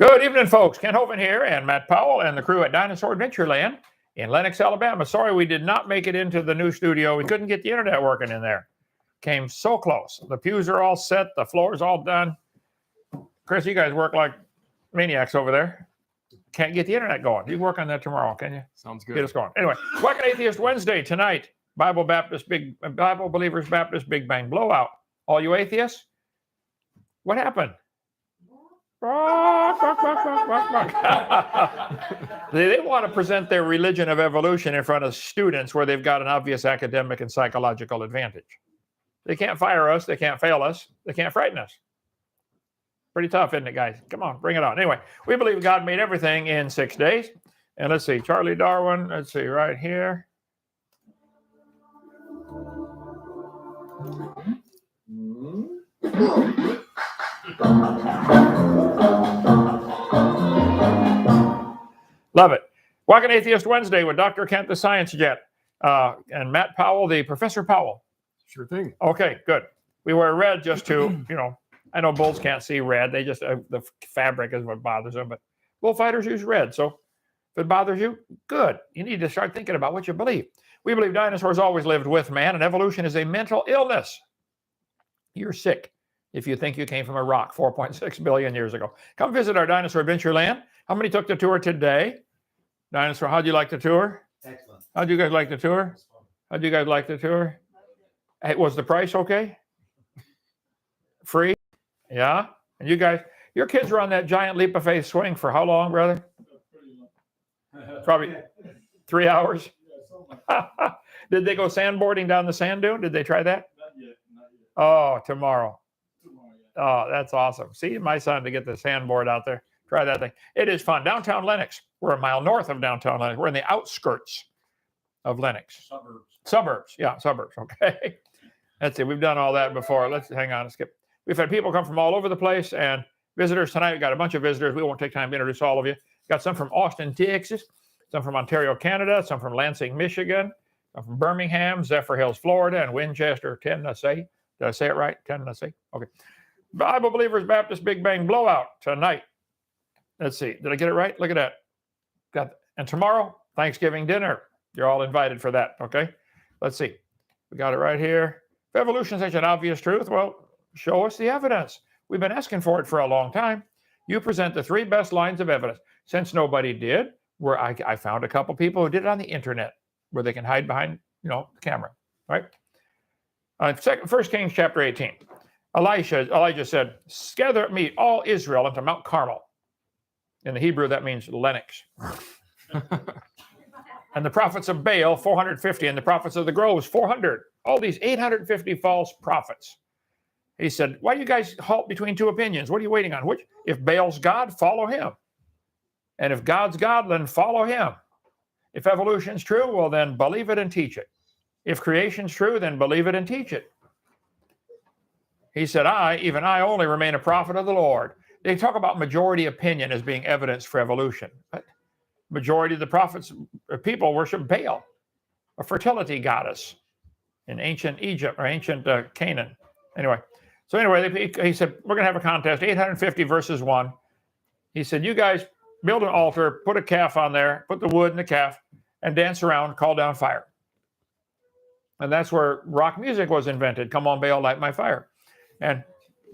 Good evening, folks. Ken Hovind here, and Matt Powell and the crew at Dinosaur Adventureland in Lenox, Alabama. Sorry we did not make it into the new studio. We couldn't get the internet working in there. Came so close. The pews are all set. The floor's all done. Chris, you guys work like maniacs over there. Can't get the internet going. You work on that tomorrow, can you? Sounds good. Get us going. Anyway, Wacken Atheist Wednesday tonight. Bible Believers Baptist Big Bang Blowout. All you atheists, what happened? They want to present their religion of evolution in front of students where they've got an obvious academic and psychological advantage. They can't fire us. They can't fail us. They can't frighten us. Pretty tough, isn't it, guys? Come on, bring it on. Anyway, we believe God made everything in 6 days. And let's see, Charlie Darwin, let's see, right here. Love it. Wacken Atheist Wednesday with Dr. Kent, the Science Jet, and Matt Powell, the Professor Powell. Sure thing. Okay, good. We wear red just to, I know bulls can't see red. They just, the fabric is what bothers them, but bullfighters use red. So if it bothers you, good. You need to start thinking about what you believe. We believe dinosaurs always lived with man, and evolution is a mental illness. You're sick if you think you came from a rock 4.6 billion years ago. Come visit our Dinosaur Adventureland. How many took the tour today? Dinosaur, how'd you like the tour? Excellent. How'd you guys like the tour? How'd you guys like the tour? Hey, was the price okay? Free? Yeah? And you guys, your kids were on that giant leap of faith swing for how long, brother? Probably 3 hours. Did they go sandboarding down the sand dune? Did they try that? Not yet. Oh, tomorrow. Yeah. Oh, that's awesome. See, my son to get the sandboard out there. Try that thing. It is fun. Downtown Lenox. We're a mile north of downtown Lenox. We're in the outskirts of Lenox. Suburbs. Yeah, suburbs. Okay. That's it. We've done all that before. Let's hang on and skip. We've had people come from all over the place and visitors tonight. We've got a bunch of visitors. We won't take time to introduce all of you. Got some from Austin, Texas, some from Ontario, Canada, some from Lansing, Michigan, some from Birmingham, Zephyr Hills, Florida, and Winchester, Tennessee. Did I say it right? Tennessee? Okay. Bible Believers Baptist Big Bang Blowout tonight. Let's see. Did I get it right? Look at that. And tomorrow, Thanksgiving dinner. You're all invited for that, okay? Let's see. We got it right here. If evolution is such an obvious truth, well, show us the evidence. We've been asking for it for a long time. You present the 3 best lines of evidence. Since nobody did, I found a couple people who did it on the internet where they can hide behind, the camera, right? 1 Kings chapter 18. Elijah said, "Gather me all Israel unto Mount Carmel." In the Hebrew, that means Lenox. And the prophets of Baal, 450, and the prophets of the groves, 400. All these 850 false prophets. He said, why do you guys halt between 2 opinions? What are you waiting on? If Baal's God, follow him. And if God's God, then follow him. If evolution's true, well, then believe it and teach it. If creation's true, then believe it and teach it. He said, even I only remain a prophet of the Lord. They talk about majority opinion as being evidence for evolution. But majority of the prophets, people worship Baal, a fertility goddess in ancient Egypt or ancient Canaan. Anyway, he said, we're going to have a contest, 850 versus 1. He said, you guys build an altar, put a calf on there, put the wood in the calf, and dance around, call down fire. And that's where rock music was invented. Come on, Baal, light my fire. And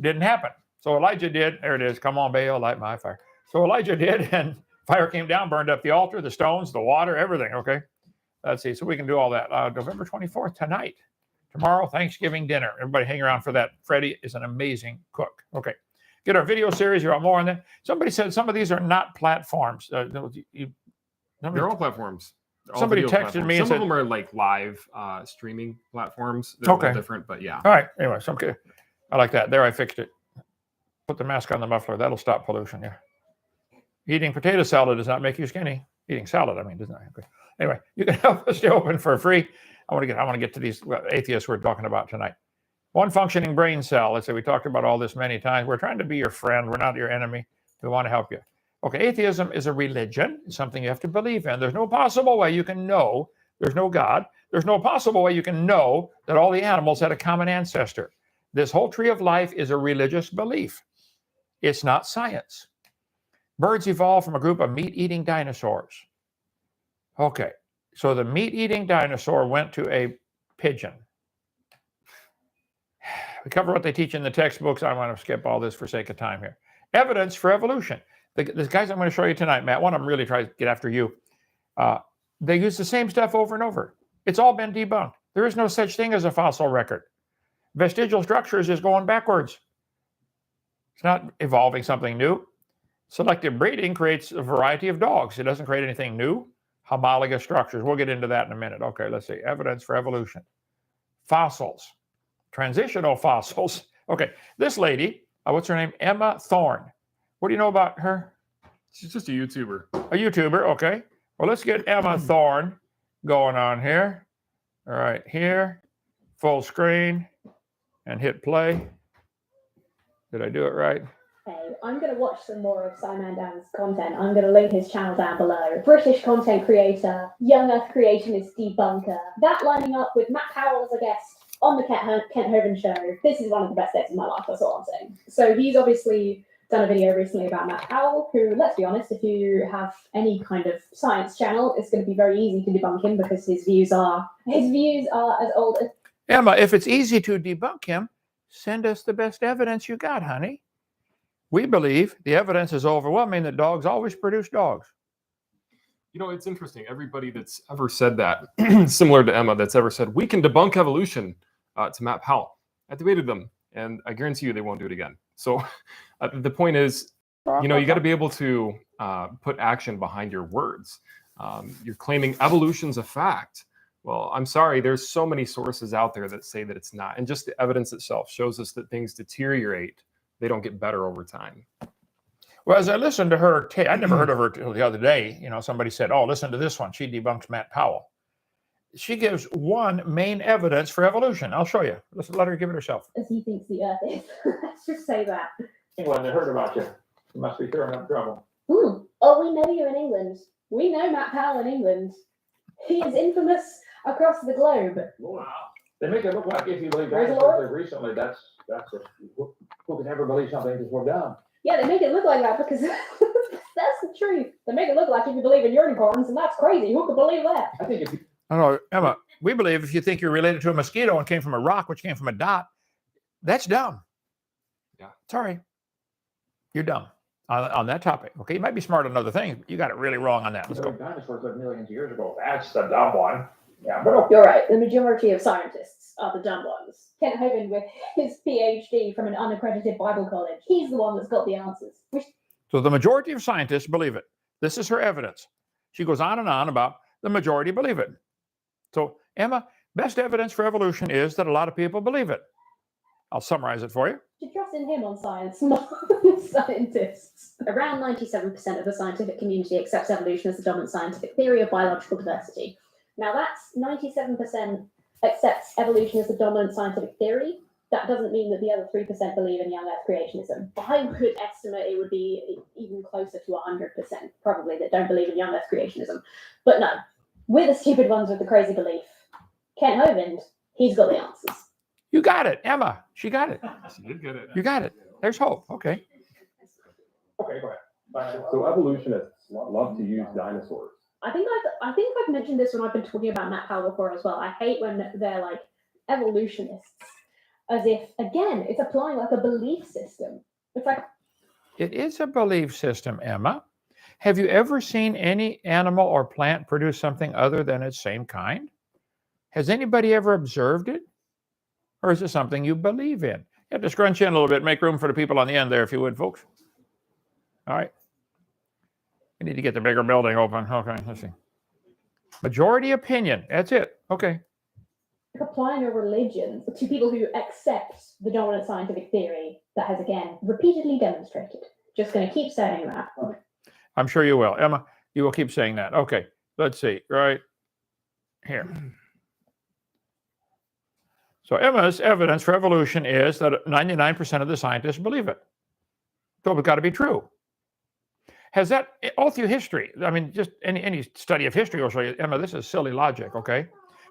didn't happen. So Elijah did. There it is. Come on, Baal, light my fire. So Elijah did, and fire came down, burned up the altar, the stones, the water, everything, okay? Let's see. So we can do all that. November 24th, tonight. Tomorrow, Thanksgiving dinner. Everybody hang around for that. Freddie is an amazing cook. Okay. Get our video series. You're more on that. Somebody said some of these are not platforms. They're all platforms. Somebody texted me and some said, of them are like live streaming platforms. They're all different, but yeah. All right. Anyway, I like that. There, I fixed it. Put the mask on the muffler. That'll stop pollution. Yeah. Eating potato salad does not make you skinny. Eating salad, does not. Okay. Anyway, you can help us stay open for free. I want to get to these atheists we're talking about tonight. One functioning brain cell. Let's say we talked about all this many times. We're trying to be your friend. We're not your enemy. We want to help you. Okay, atheism is a religion. It's something you have to believe in. There's no possible way you can know there's no God. There's no possible way you can know that all the animals had a common ancestor. This whole tree of life is a religious belief. It's not science. Birds evolved from a group of meat-eating dinosaurs. Okay, so the meat-eating dinosaur went to a pigeon. We cover what they teach in the textbooks. I want to skip all this for sake of time here. Evidence for evolution. The guys I'm going to show you tonight, Matt, one of them really tries to get after you. They use the same stuff over and over. It's all been debunked. There is no such thing as a fossil record. Vestigial structures is going backwards. It's not evolving something new. Selective breeding creates a variety of dogs. It doesn't create anything new. Homologous structures. We'll get into that in a minute. Okay, let's see. Evidence for evolution. Fossils. Transitional fossils. Okay, this lady, what's her name? Emma Thorne. What do you know about her? She's just a YouTuber. A YouTuber, okay. Well, let's get Emma Thorne going on here. All right, here, full screen, and hit play. Did I do it right? Okay, I'm going to watch some more of Simon Dan's content. I'm going to link his channel down below. British content creator, young Earth creationist debunker. That lining up with Matt Powell as a guest on the Kent Hovind show. This is one of the best days of my life, that's all I'm saying. So he's obviously done a video recently about Matt Powell, who, let's be honest, if you have any kind of science channel, it's going to be very easy to debunk him because his views are as old as... Emma, if it's easy to debunk him, send us the best evidence you got, honey. We believe the evidence is overwhelming that dogs always produce dogs. You know, it's interesting. Everybody that's ever said that, similar to Emma, that's ever said, we can debunk evolution, to Matt Powell. I debated them, and I guarantee you they won't do it again. So the point is, you know, you got to be able to put action behind your words. You're claiming evolution's a fact. Well, I'm sorry, there's so many sources out there that say that it's not. And just the evidence itself shows us that things deteriorate. They don't get better over time. Well, as I listened to her, I'd never heard of her till the other day. You know, somebody said, oh, listen to this one. She debunks Matt Powell. She gives one main evidence for evolution. I'll show you. Let's let her give it herself. As he thinks the Earth is. Let's just say that. England, they heard about you. You must be stirring up trouble. Oh, we know you in England. We know Matt Powell in England. He is infamous across the globe. Wow. They make it look like if you believe Praise the that Lord. recently, that's who can ever believe something because we're dumb. Yeah, they make it look like that because that's the truth. They make it look like if you believe in unicorns, and that's crazy. Who could believe that? I think if you... Oh, Emma, we believe if you think you're related to a mosquito and came from a rock, which came from a dot, that's dumb. Yeah. Sorry. You're dumb on that topic. Okay, you might be smart on other things, but you got it really wrong on that. Let's go. Dinosaurs lived millions of years ago. That's the dumb one. Yeah, but okay. You're right. The majority of scientists are the dumb ones. Kent Hovind, with his PhD from an unaccredited Bible college, he's the one that's got the answers. So the majority of scientists believe it. This is her evidence. She goes on and on about the majority believe it. So, Emma, best evidence for evolution is that a lot of people believe it. I'll summarize it for you. To trust in him on science, not scientists. Around 97% of the scientific community accepts evolution as the dominant scientific theory of biological diversity. Now, that's 97% accepts evolution as the dominant scientific theory. That doesn't mean that the other 3% believe in young Earth creationism. I would estimate it would be even closer to 100%, probably, that don't believe in young Earth creationism. But no, we're the stupid ones with the crazy belief. Kent Hovind, he's got the answers. You got it, Emma. She got it. She did get it. You got it. There's hope. Okay. Okay, go ahead. So evolutionists love to use dinosaurs. I think I've mentioned this when I've been talking about Matt Powell before as well. I hate when they're like evolutionists, as if, again, it's applying like a belief system. It's like... It is a belief system, Emma. Have you ever seen any animal or plant produce something other than its same kind? Has anybody ever observed it? Or is it something you believe in? You have to scrunch in a little bit, make room for the people on the end there, if you would, folks. All right. We need to get the bigger building open. Okay, let's see. Majority opinion. That's it. Okay. Applying a religion to people who accept the dominant scientific theory that has, again, repeatedly demonstrated. Just going to keep saying that. I'm sure you will. Emma, you will keep saying that. Okay, let's see. Right here. So Emma's evidence for evolution is that 99% of the scientists believe it. So it's got to be true. Has that, all through history, I mean, just any study of history will show you, Emma, this is silly logic, okay?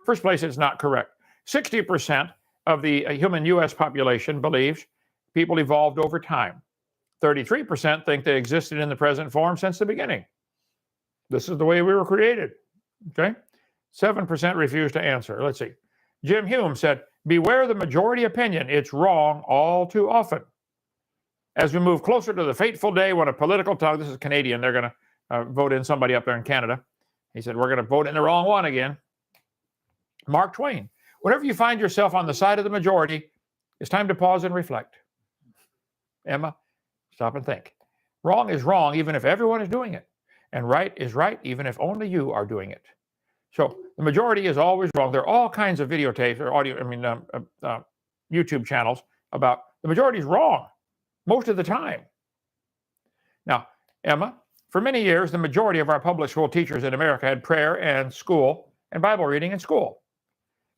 First place, it's not correct. 60% of the human U.S. population believes people evolved over time. 33% think they existed in the present form since the beginning. This is the way we were created. Okay? 7% refused to answer. Let's see. Jim Hume said, beware the majority opinion. It's wrong all too often. As we move closer to the fateful day when a political tongue, this is Canadian, they're going to vote in somebody up there in Canada. He said, we're going to vote in the wrong one again. Mark Twain, whenever you find yourself on the side of the majority, it's time to pause and reflect. Emma, stop and think. Wrong is wrong even if everyone is doing it. And right is right even if only you are doing it. So the majority is always wrong. There are all kinds of videotapes or YouTube channels about the majority is wrong most of the time. Now, Emma, for many years, the majority of our public school teachers in America had prayer and school and Bible reading in school.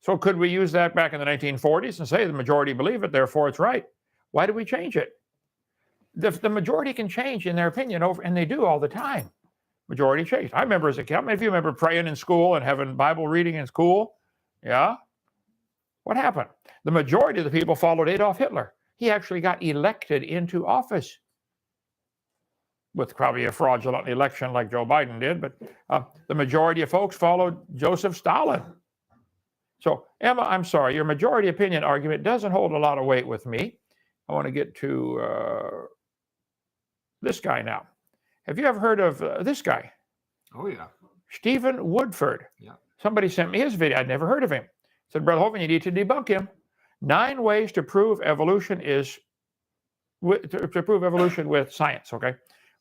So could we use that back in the 1940s and say the majority believe it, therefore it's right? Why do we change it? The majority can change in their opinion and they do all the time. Majority change. I remember as a kid, how many of you remember praying in school and having Bible reading in school? Yeah? What happened? The majority of the people followed Adolf Hitler. He actually got elected into office with probably a fraudulent election like Joe Biden did, but the majority of folks followed Joseph Stalin. So, Emma, I'm sorry, your majority opinion argument doesn't hold a lot of weight with me. I want to get to this guy now. Have you ever heard of this guy? Oh, yeah. Stephen Woodford. Yeah. Somebody sent me his video. I'd never heard of him. Said, Brother Hovind, you need to debunk him. 9 ways to prove evolution with science, okay?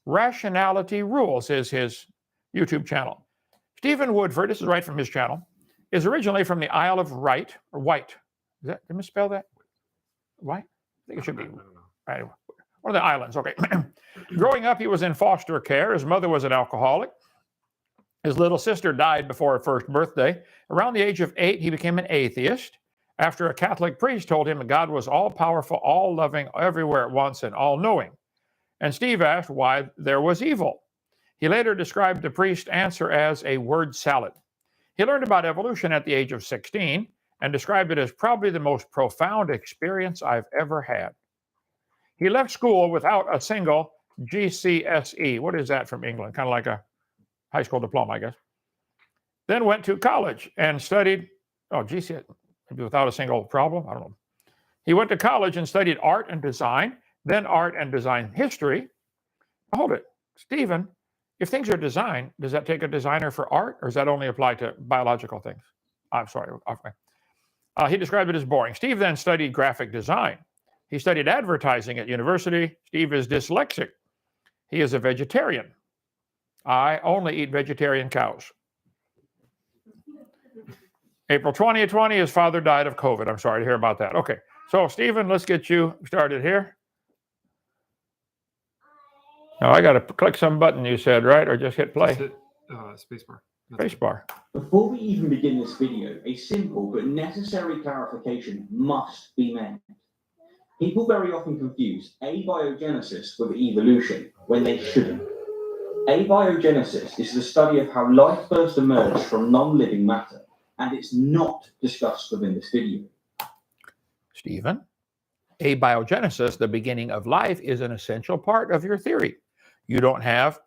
Rationality Rules is his YouTube channel. Stephen Woodford, this is right from his channel, is originally from the Isle of Wight, or White. Is that, did I misspell that? White? I think it should be. Anyway, one of the islands, okay. Growing up, he was in foster care. His mother was an alcoholic. His little sister died before her first birthday. Around the age of 8, he became an atheist after a Catholic priest told him that God was all-powerful, all-loving, everywhere at once, and all-knowing. And Steve asked why there was evil. He later described the priest's answer as a word salad. He learned about evolution at the age of 16 and described it as probably the most profound experience I've ever had. He left school without a single GCSE. What is that from England? Kind of like a high school diploma, I guess. Then went to college and studied, GCSE, maybe without a single problem, I don't know. He went to college and studied art and design, then art and design history. Hold it, Stephen, if things are designed, does that take a designer for art, or does that only apply to biological things? I'm sorry. Okay. He described it as boring. Steve then studied graphic design. He studied advertising at university. Steve is dyslexic. He is a vegetarian. I only eat vegetarian cows. April 2020, his father died of COVID. I'm sorry to hear about that. Okay, so Stephen, let's get you started here. Now I got to click some button you said, right? Or just hit play? Just hit spacebar. Spacebar. Before we even begin this video, a simple but necessary clarification must be made. People very often confuse abiogenesis with evolution when they shouldn't. Abiogenesis is the study of how life first emerged from non-living matter, and it's not discussed within this video. Stephen, abiogenesis, the beginning of life, is an essential part of your theory. You don't have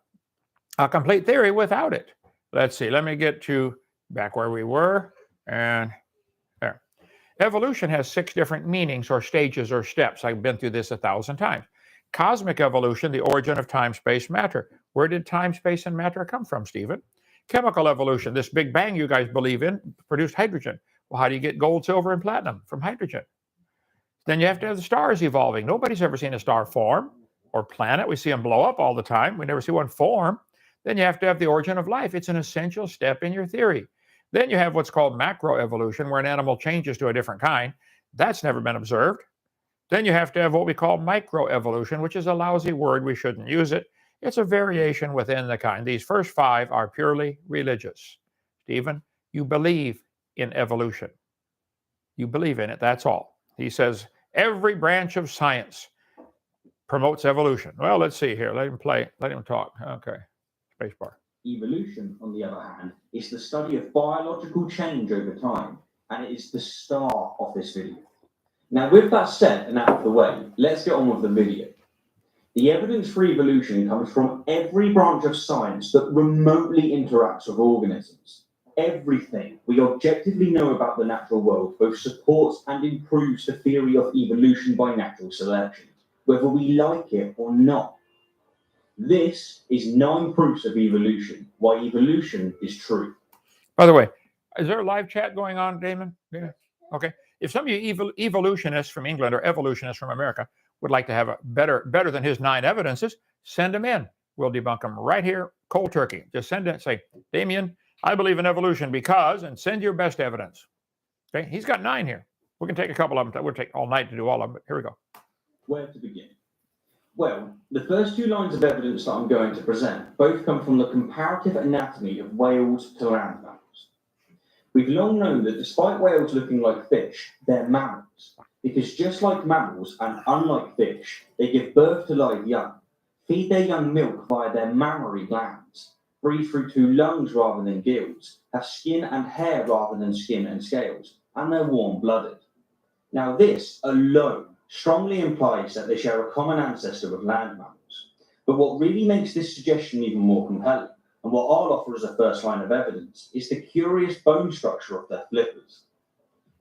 a complete theory without it. Let's see, let me get to back where we were, and there. Evolution has 6 different meanings or stages or steps. I've been through this 1,000 times. Cosmic evolution, the origin of time, space, matter. Where did time, space, and matter come from, Stephen? Chemical evolution, this Big Bang you guys believe in, produced hydrogen. Well, how do you get gold, silver, and platinum? From hydrogen. Then you have to have the stars evolving. Nobody's ever seen a star form or planet. We see them blow up all the time. We never see one form. Then you have to have the origin of life. It's an essential step in your theory. Then you have what's called macroevolution, where an animal changes to a different kind. That's never been observed. Then you have to have what we call microevolution, which is a lousy word. We shouldn't use it. It's a variation within the kind. These first 5 are purely religious. Stephen, you believe in evolution. You believe in it, that's all. He says every branch of science promotes evolution. Well, let's see here. Let him play. Let him talk. Okay. Spacebar. Evolution, on the other hand, is the study of biological change over time, and it is the star of this video. Now, with that said and out of the way, let's get on with the video. The evidence for evolution comes from every branch of science that remotely interacts with organisms. Everything we objectively know about the natural world both supports and improves the theory of evolution by natural selection, whether we like it or not. This is 9 proofs of evolution, why evolution is true. By the way, is there a live chat going on, Damon? Yeah. Okay. If some of you evolutionists from England or evolutionists from America would like to have a better than his 9 evidences, send them in. We'll debunk them right here, cold turkey. Just send it. Say, Damien, I believe in evolution because, and send your best evidence. Okay. He's got 9 here. We can take a couple of them. We'll take all night to do all of them, but here we go. Where to begin? Well, the first 2 lines of evidence that I'm going to present both come from the comparative anatomy of whales to land mammals. We've long known that despite whales looking like fish, they're mammals, because just like mammals and unlike fish, they give birth to live young, feed their young milk via their mammary glands, breathe through 2 lungs rather than gills, have skin and hair rather than skin and scales, and they're warm-blooded. Now this alone strongly implies that they share a common ancestor with land mammals. But what really makes this suggestion even more compelling, and what I'll offer as a first line of evidence, is the curious bone structure of their flippers.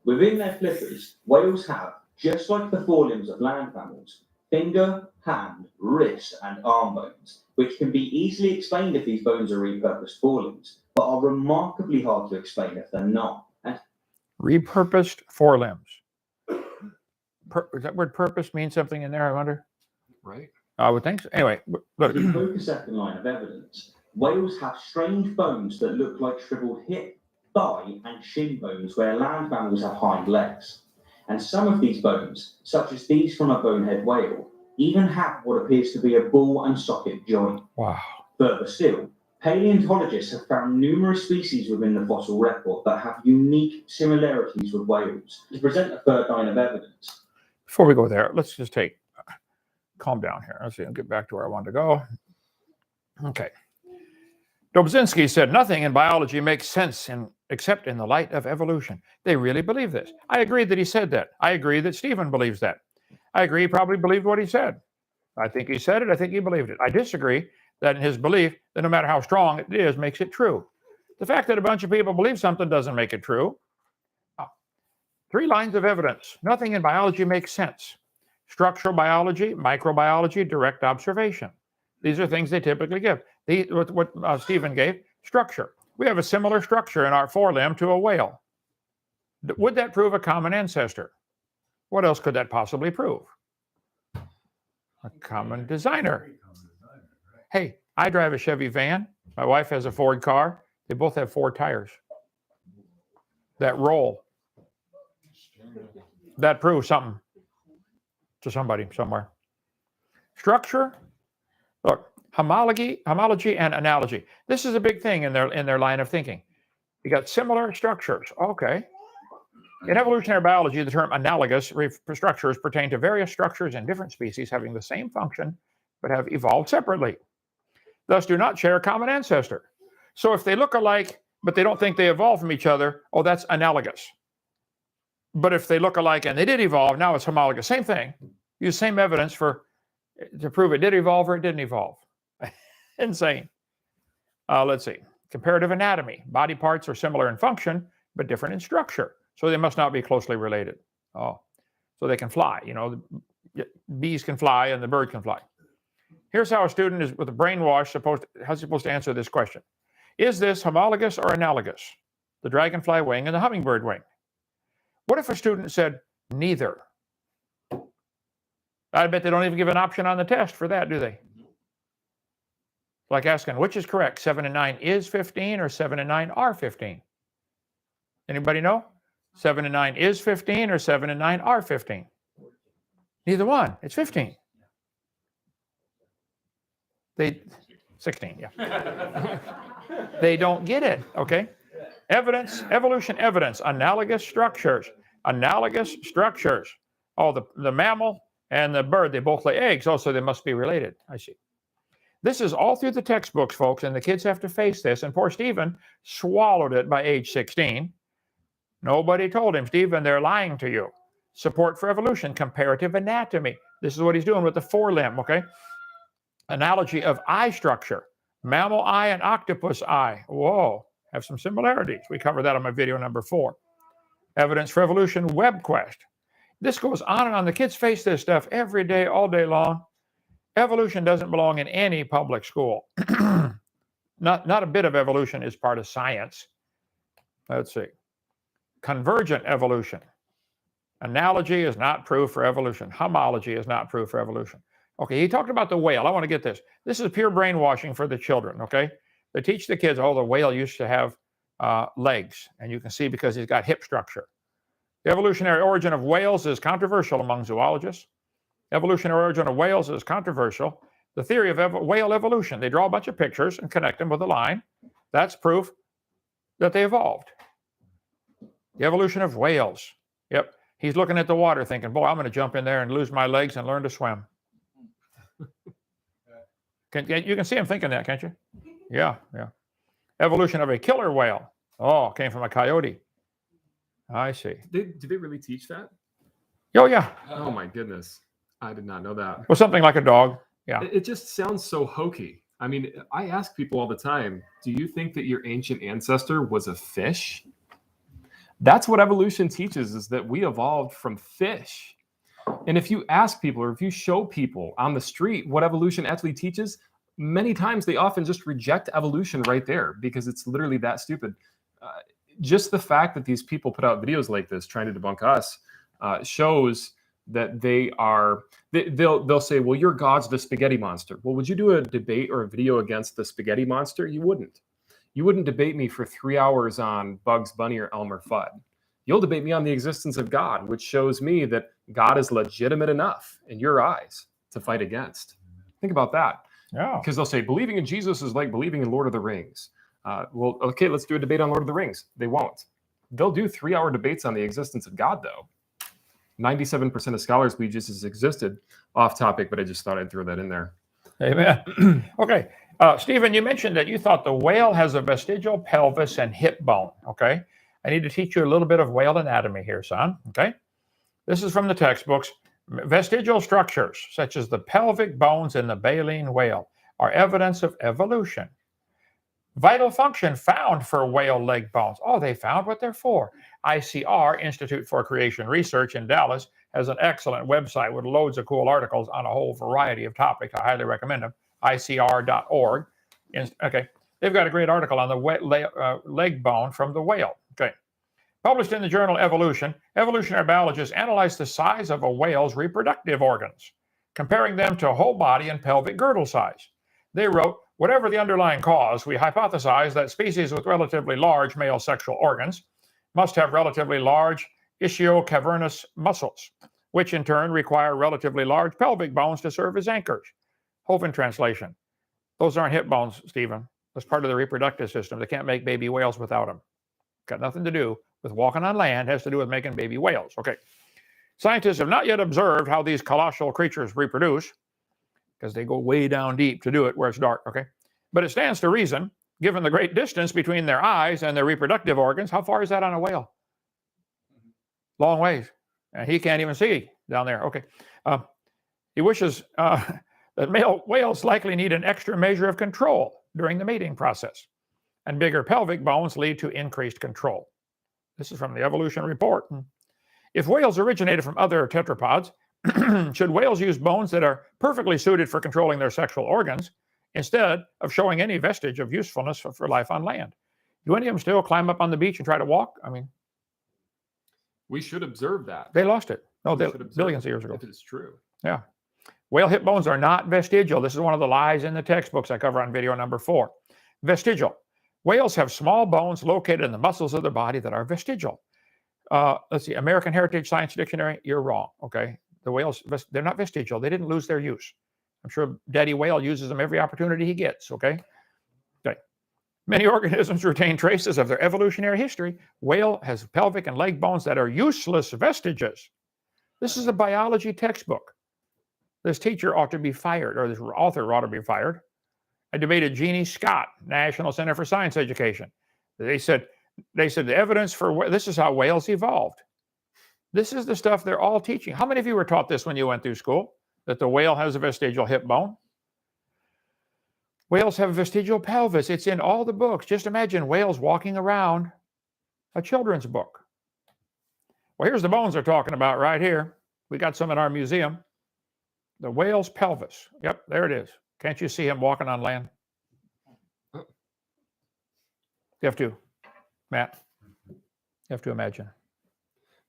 Within their flippers, whales have, just like the forelimbs of land mammals, finger, hand, wrist, and arm bones, which can be easily explained if these bones are repurposed forelimbs, but are remarkably hard to explain if they're not. And repurposed forelimbs. Does that word purpose mean something in there, I wonder? Right. I would think so. Anyway, look. to invoke a second line of evidence, whales have strange bones that look like shriveled hip, thigh, and shin bones where land mammals have hind legs. And some of these bones, such as these from a bonehead whale, even have what appears to be a ball and socket joint. Wow. Further still, paleontologists have found numerous species within the fossil record that have unique similarities with whales. To present a third line of evidence, Before we go there, let's just calm down here. Let's see, I'll get back to where I want to go. Okay. Dobzhinsky said, nothing in biology makes sense except in the light of evolution. They really believe this. I agree that he said that. I agree that Stephen believes that. I agree he probably believed what he said. I think he said it. I think he believed it. I disagree that in his belief, that no matter how strong it is, makes it true. The fact that a bunch of people believe something doesn't make it true. 3 lines of evidence. Nothing in biology makes sense. Structural biology, microbiology, direct observation. These are things they typically give. What Stephen gave, structure. We have a similar structure in our forelimb to a whale. Would that prove a common ancestor? What else could that possibly prove? A common designer. Hey, I drive a Chevy van. My wife has a Ford car. They both have 4 tires. That roll. That proves something to somebody somewhere. Structure. Look, homology and analogy. This is a big thing in their line of thinking. You got similar structures. Okay. In evolutionary biology, the term analogous structures pertain to various structures in different species having the same function but have evolved separately, thus do not share a common ancestor. So if they look alike but they don't think they evolved from each other, oh, that's analogous. But if they look alike and they did evolve, now it's homologous. Same thing. Use same evidence to prove it did evolve or it didn't evolve. Insane. Let's see. Comparative anatomy. Body parts are similar in function, but different in structure. So they must not be closely related. Oh, so they can fly. You know, the bees can fly and the bird can fly. Here's how a student is with a brainwash supposed to answer this question. Is this homologous or analogous? The dragonfly wing and the hummingbird wing. What if a student said neither? I bet they don't even give an option on the test for that, do they? Like asking, which is correct? 7 and 9 is 15 or 7 and 9 are 15? Anybody know? 7 and 9 is 15 or 7 and 9 are 15? Neither one. It's 15. 16, yeah. They don't get it, okay? Evidence, evolution evidence, analogous structures. Analogous structures. Oh, the mammal and the bird, they both lay eggs. Also, they must be related. I see. This is all through the textbooks, folks, and the kids have to face this. And poor Stephen swallowed it by age 16. Nobody told him, Stephen, they're lying to you. Support for evolution, comparative anatomy. This is what he's doing with the forelimb, okay? Analogy of eye structure. Mammal eye and octopus eye. Whoa, have some similarities. We covered that on my video number 4. Evidence for evolution, WebQuest. This goes on and on. The kids face this stuff every day, all day long. Evolution doesn't belong in any public school. Not a bit of evolution is part of science. Let's see. Convergent evolution. Analogy is not proof for evolution. Homology is not proof for evolution. Okay, he talked about the whale. I want to get this. This is pure brainwashing for the children, okay? They teach the kids, oh, the whale used to have legs, and you can see because he's got hip structure. The evolutionary origin of whales is controversial among zoologists. Evolutionary origin of whales is controversial. The theory of whale evolution, they draw a bunch of pictures and connect them with a line. That's proof that they evolved. The evolution of whales. Yep, he's looking at the water thinking, boy, I'm going to jump in there and lose my legs and learn to swim. You can see him thinking that, can't you? Yeah. Evolution of a killer whale. Oh, came from a coyote. I see. Do they really teach that? Oh, yeah. Oh, my goodness. I did not know that. Well, something like a dog. Yeah. It just sounds so hokey. I mean, I ask people all the time, do you think that your ancient ancestor was a fish? That's what evolution teaches, is that we evolved from fish. And if you ask people, or if you show people on the street what evolution actually teaches, many times they often just reject evolution right there because it's literally that stupid. Just the fact that these people put out videos like this trying to debunk us shows that they'll say, well, your God's the spaghetti monster. Well, would you do a debate or a video against the spaghetti monster? You wouldn't. You wouldn't debate me for 3 hours on Bugs Bunny or Elmer Fudd. You'll debate me on the existence of God, which shows me that God is legitimate enough in your eyes to fight against. Think about that. Yeah. Because they'll say believing in Jesus is like believing in Lord of the Rings. Well, okay, let's do a debate on Lord of the Rings. They won't. They'll do 3-hour debates on the existence of God, though. 97% of scholars believe Jesus existed. Off topic, but I just thought I'd throw that in there. Amen. Okay. Stephen, you mentioned that you thought the whale has a vestigial pelvis and hip bone. Okay. I need to teach you a little bit of whale anatomy here, son. Okay. This is from the textbooks. Vestigial structures, such as the pelvic bones in the baleen whale, are evidence of evolution. Vital function found for whale leg bones. Oh, they found what they're for. ICR, Institute for Creation Research in Dallas, has an excellent website with loads of cool articles on a whole variety of topics. I highly recommend them. ICR.org. Okay. They've got a great article on the leg bone from the whale. Okay. Published in the journal Evolution, evolutionary biologists analyzed the size of a whale's reproductive organs, comparing them to whole body and pelvic girdle size. They wrote, whatever the underlying cause, we hypothesize that species with relatively large male sexual organs must have relatively large ischio-cavernous muscles, which in turn require relatively large pelvic bones to serve as anchors. Hovind translation. Those aren't hip bones, Stephen. That's part of the reproductive system. They can't make baby whales without them. Got nothing to do with walking on land. It has to do with making baby whales. Okay. Scientists have not yet observed how these colossal creatures reproduce, because they go way down deep to do it where it's dark. Okay. But it stands to reason, given the great distance between their eyes and their reproductive organs. How far is that on a whale? Long ways. And he can't even see down there. Okay. He wishes that male whales likely need an extra measure of control during the mating process, and bigger pelvic bones lead to increased control. This is from the Evolution Report. If whales originated from other tetrapods, should whales use bones that are perfectly suited for controlling their sexual organs instead of showing any vestige of usefulness for life on land? Do any of them still climb up on the beach and try to walk? I mean, we should observe that. they lost it. No, We should observe billions it of years ago. if it's true. Yeah. Whale hip bones are not vestigial. This is one of the lies in the textbooks I cover on video number 4. Vestigial. Whales have small bones located in the muscles of their body that are vestigial. Let's see, American Heritage Science Dictionary, you're wrong, okay? The whales, they're not vestigial. They didn't lose their use. I'm sure Daddy Whale uses them every opportunity he gets, okay? Okay. Many organisms retain traces of their evolutionary history. Whale has pelvic and leg bones that are useless vestiges. This is a biology textbook. This teacher ought to be fired, or this author ought to be fired. I debated Jeannie Scott, National Center for Science Education. They said the evidence for this is how whales evolved. This is the stuff they're all teaching. How many of you were taught this when you went through school? That the whale has a vestigial hip bone? Whales have a vestigial pelvis. It's in all the books. Just imagine whales walking around a children's book. Well, here's the bones they're talking about right here. We got some in our museum. The whale's pelvis. Yep, there it is. Can't you see him walking on land? You have to, Matt. You have to imagine.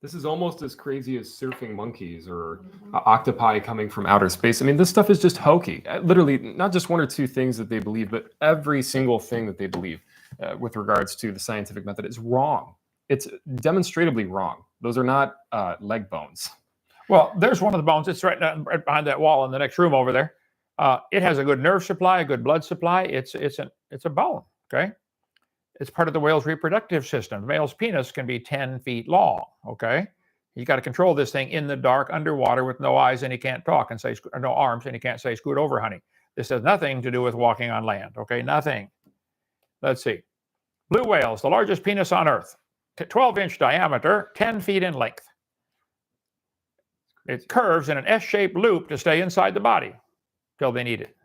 This is almost as crazy as surfing monkeys or octopi coming from outer space. I mean, this stuff is just hokey. Literally, not just one or two things that they believe, but every single thing that they believe with regards to the scientific method is wrong. It's demonstrably wrong. Those are not leg bones. Well, there's one of the bones. It's right behind that wall in the next room over there. It has a good nerve supply, a good blood supply. It's a bone. Okay. It's part of the whale's reproductive system. The male's penis can be 10 feet long, okay? You got to control this thing in the dark, underwater, with no eyes, and he can't talk and say, or no arms, and he can't say, scoot over, honey. This has nothing to do with walking on land, okay? Nothing. Let's see. Blue whales, the largest penis on Earth, 12-inch diameter, 10 feet in length. It curves in an S-shaped loop to stay inside the body till they need it.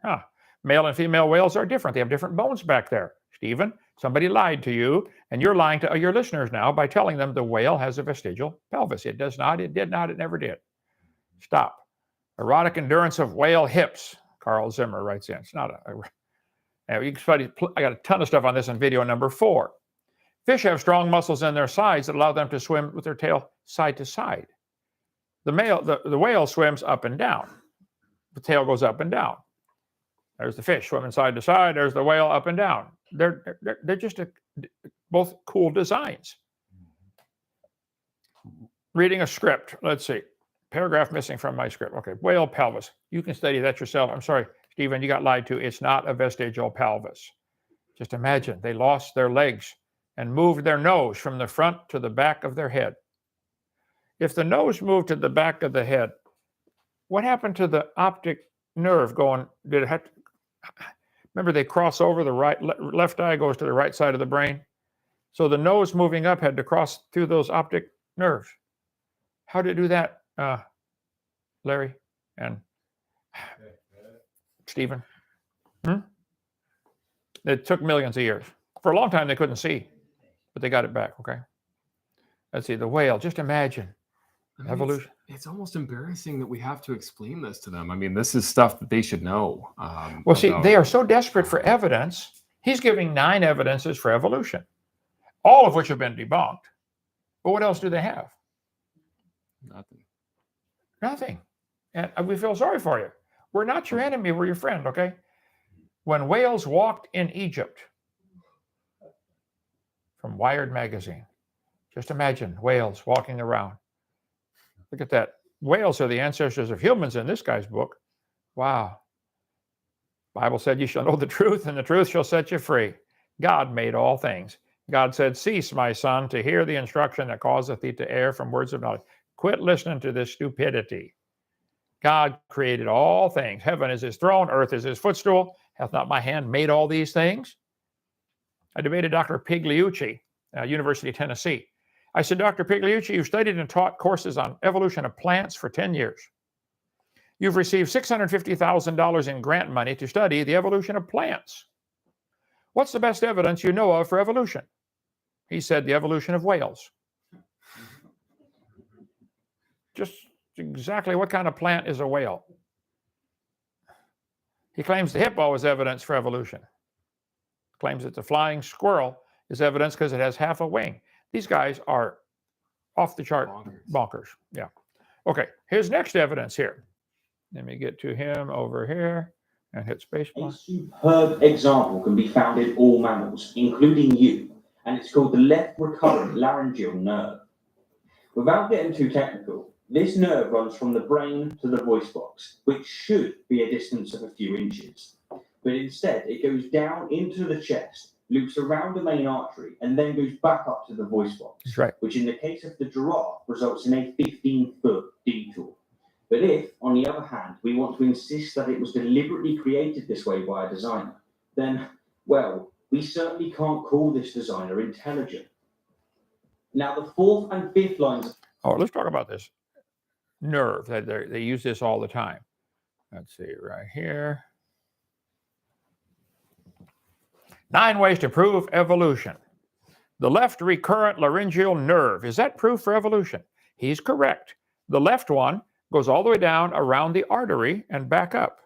Male and female whales are different. They have different bones back there. Stephen, somebody lied to you, and you're lying to your listeners now by telling them the whale has a vestigial pelvis. It does not, it did not, it never did. Stop. Erotic endurance of whale hips. Carl Zimmer writes in. It's not you can study, I got a ton of stuff on this in video number 4. Fish have strong muscles in their sides that allow them to swim with their tail side to side. The whale swims up and down. The tail goes up and down. There's the fish swimming side to side. There's the whale up and down. They're just both cool designs. Reading a script. Let's see. Paragraph missing from my script. Okay. Whale pelvis. You can study that yourself. I'm sorry, Stephen, you got lied to. It's not a vestigial pelvis. Just imagine they lost their legs and moved their nose from the front to the back of their head. If the nose moved to the back of the head, what happened to the optic nerve going? Did it have to? Remember, they cross over the left eye goes to the right side of the brain. So the nose moving up had to cross through those optic nerves. How did it do that, Larry and Stephen? It took millions of years. For a long time, they couldn't see, but they got it back, okay? Let's see, the whale, just imagine. I mean, Evolution. It's almost embarrassing that we have to explain this to them. I mean, this is stuff that they should know. Well, see, they are so desperate for evidence. He's giving 9 evidences for evolution, all of which have been debunked. But what else do they have? Nothing. Nothing. And we feel sorry for you. We're not your enemy. We're your friend, okay? When whales walked in Egypt, from Wired magazine, just imagine whales walking around. Look at that. Whales are the ancestors of humans in this guy's book. Wow. Bible said you shall know the truth, and the truth shall set you free. God made all things. God said, cease, my son, to hear the instruction that causeth thee to err from words of knowledge. Quit listening to this stupidity. God created all things. Heaven is his throne. Earth is his footstool. Hath not my hand made all these things? I debated Dr. Pigliucci, University of Tennessee. I said, Dr. Pigliucci, you've studied and taught courses on evolution of plants for 10 years. You've received $650,000 in grant money to study the evolution of plants. What's the best evidence you know of for evolution? He said, the evolution of whales. Just exactly what kind of plant is a whale? He claims the hippo is evidence for evolution. Claims that the flying squirrel is evidence because it has half a wing. These guys are off the chart bonkers. Yeah. Okay. Here's next evidence here. Let me get to him over here and hit spacebar. A superb example can be found in all mammals, including you, and it's called the left recurrent laryngeal nerve. Without getting too technical, this nerve runs from the brain to the voice box, which should be a distance of a few inches. But instead, it goes down into the chest, loops around the main artery, and then goes back up to the voice box. That's right. Which in the case of the giraffe results in a 15-foot detour. But if, on the other hand, we want to insist that it was deliberately created this way by a designer, then, well, we certainly can't call this designer intelligent. Now, the 4th and 5th lines... Oh, let's talk about this nerve. They use this all the time. Let's see, right here. 9 ways to prove evolution. The left recurrent laryngeal nerve, is that proof for evolution? He's correct. The left one goes all the way down around the artery and back up.